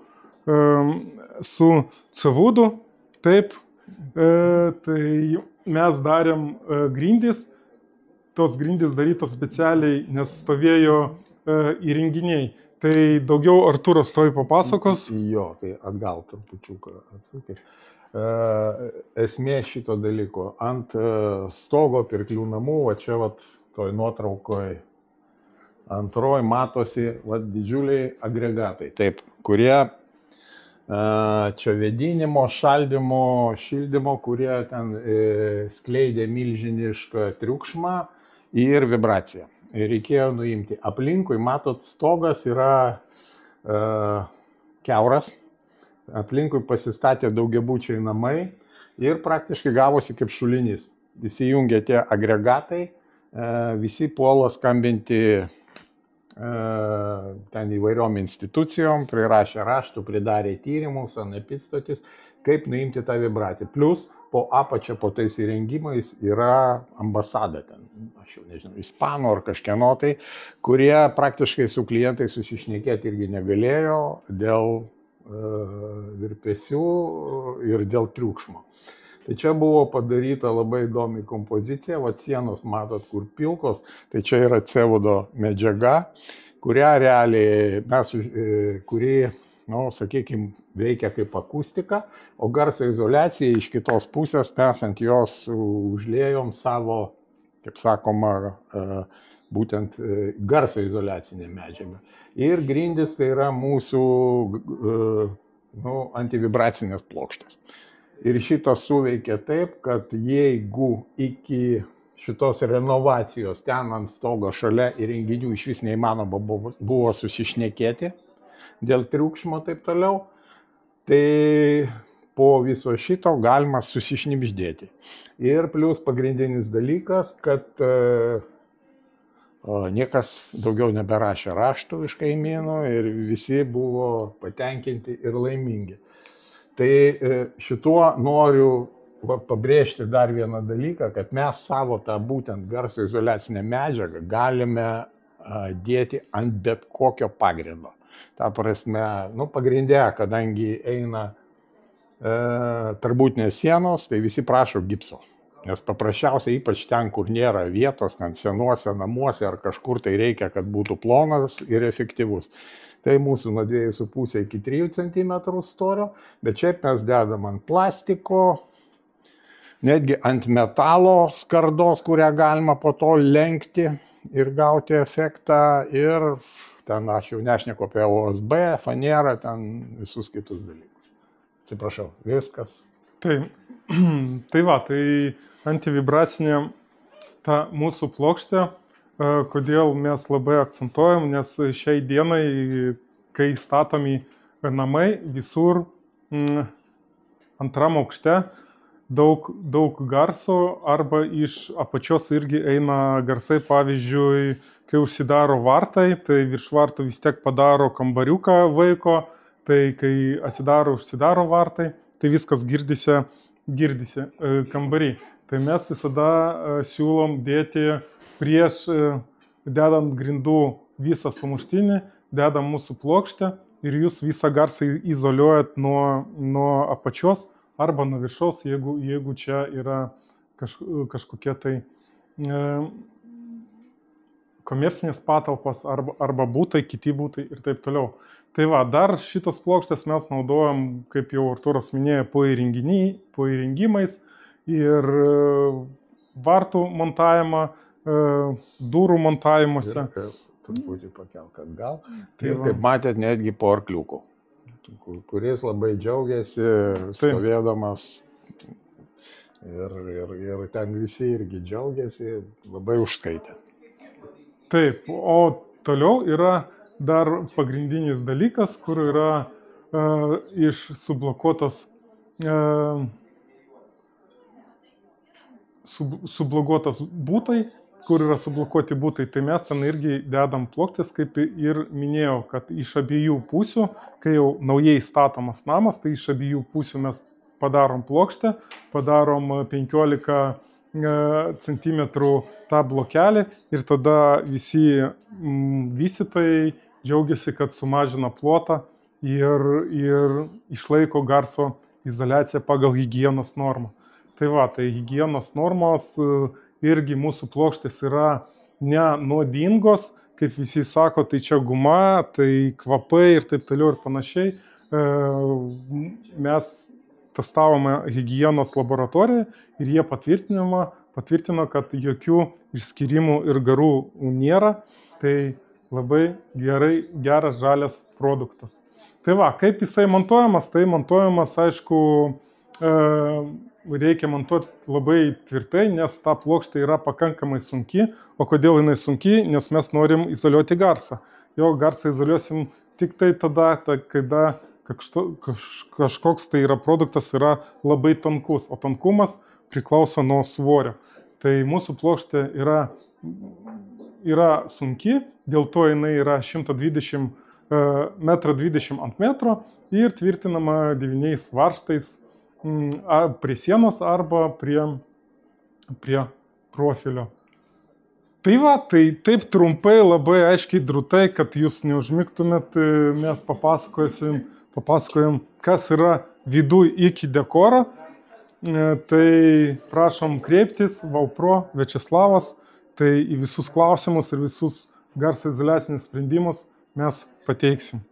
CVUD-u, taip, tai mes darėm grindis, tos grindys darytos specialiai, nes stovėjo įrenginiai. Tai daugiau Artūras toj papasakos. Jo, tai atgal trupučiuką atsakai. Esmė šito dalyko. Ant stogo Pirklių namų, va čia va toj nuotraukoj antroj matosi va didžiuliai agregatai, taip, kurie čia vėdinimo, šaldymo, šildymo, kurie ten skleidė milžinišką triukšmą ir vibraciją. Ir reikėjo nuimti. Aplinkui, matot, stogas yra kiauras. Aplinkui pasistatė daugiabučiai namai ir praktiškai gavosi kaip šulinys. Visi jungia tie agregatai, visi puola skambinti ten įvairiom institucijom, prirašė raštų, pridarė tyrimus, anapitstotis, kaip nuimti tą vibraciją. Plus, po apačią, po tais įrengimais yra ambasada ten, aš jau nežinau, ispanų ar kažkieno tai, kurie praktiškai su klientai susišnekėti irgi negalėjo dėl virpesių ir dėl triukšmo. Tai čia buvo padaryta labai įdomi kompozicija, va sienos matot, kur pilkos, tai čia yra CVUD medžiaga, kurią realiai mes, kuri, sakykime, veikia kaip akustika, o garso izoliacija iš kitos pusės mes ant jos užliejom savo, kaip sakoma, būtent garso izoliacinė medžiaga. Ir grindis tai yra mūsų antivibracinės plokštės. Ir šitas suveikia taip, kad jeigu iki šitos renovacijos ten ant stogo šalia įrenginių iš vis neįmanoma buvo susišnekėti dėl triukšmo taip toliau. Tai po viso šito galima susišnibždėti. Ir plus pagrindinis dalykas, kad niekas daugiau neberašė raštų iš kaimynų ir visi buvo patenkinti ir laimingi. Tai šituo noriu pabrėžti dar vieną dalyką, kad mes savo tą būtent garso izoliacinę medžiagą galime dėti ant bet kokio pagrindo. Ta prasme, pagrinde, kadangi eina tarptautinės sienos, tai visi prašo gipso. Nes paprasčiausiai, ypač ten, kur nėra vietos, ten senuose namuose ar kažkur, tai reikia, kad būtų plonas ir efektyvus. Tai mūsų nuo 2,5 iki 3 cm storio, bet šiaip mes dedam ant plastiko, netgi ant metalo skardos, kurią galima po to lenkti ir gauti efektą. Ir ten aš jau nešneku apie OSB, fanerą, ten visus kitus dalykus. Atsiprašau, viskas. Tai antivibracinė ta mūsų plokštė, kodėl mes labai akcentuojam, nes šiai dienai, kai statomi namai, visur antram aukšte daug garso arba iš apačios irgi eina garsai, pavyzdžiui, kai užsidaro vartai, tai virš vartų vis tiek padaro kambariuką vaiko, tai kai užsidaro vartai, tai viskas girdisi kambarį. Tai mes visada siūlom dėti prieš dedant grindų visą sumuštinį, dedam mūsų plokštę ir jūs visą garsą izoliuojat nuo apačios arba nuo viršaus, jeigu čia yra kažkokie tai komercinės patalpos arba būtai, kiti būtai ir taip toliau. Tai dar šitos plokštės mes naudojam, kaip jau Artūras minėjo, po įrengimais ir vartų montavimą, durų montavimuose. Truputį pakelk atgal. Ir kaip matėt, netgi po arkliukų, kuris labai džiaugiasi stovėdamas ir ten visi irgi džiaugiasi, labai užskaitė. Taip, o toliau yra dar pagrindinis dalykas, kur yra iš sublokuotos būtai, kur yra sublokuoti būtai, tai mes ten irgi dedam plokštės, kaip ir minėjau, kad iš abiejų pusių, kai jau naujai statomas namas, tai iš abiejų pusių mes padarom plokštę, padarom 15 cm tą blokelį ir tada visi vystytojai džiaugiasi, kad sumažina plotą ir išlaiko garso izoliaciją pagal higienos normą. Tai higienos normos irgi mūsų plokštės yra nenuodingos, kaip visi sako, tai čia guma, tai kvapai ir taip toliau ir panašiai. Mes testavome higienos laboratoriją ir jie patvirtino, kad jokių išskyrimų ir garų nėra. Tai labai geras žalias produktas. Tai kaip jisai montuojamas? Tai montuojamas, aišku, reikia montuoti labai tvirtai, nes ta plokštė yra pakankamai sunki. O kodėl jinai sunki? Nes mes norim izoliuoti garsą. Jo garsą izoliuosim tik tai tada, kada kažkoks tai yra produktas yra labai tankus, o tankumas priklauso nuo svorio. Tai mūsų plokštė yra sunki, dėl to jinai yra 120 m ant metro ir tvirtinama 9 varžtais prie sienos arba prie profilio. Tai taip trumpai, labai aiškiai drūtai, kad jūs neužmigtumėt, mes papasakojom, kas yra viduj iki dekoro. Tai prašom kreiptis, Valpro Viačeslavas, tai į visus klausimus ir visus garso izoliacinius sprendimus mes pateiksim.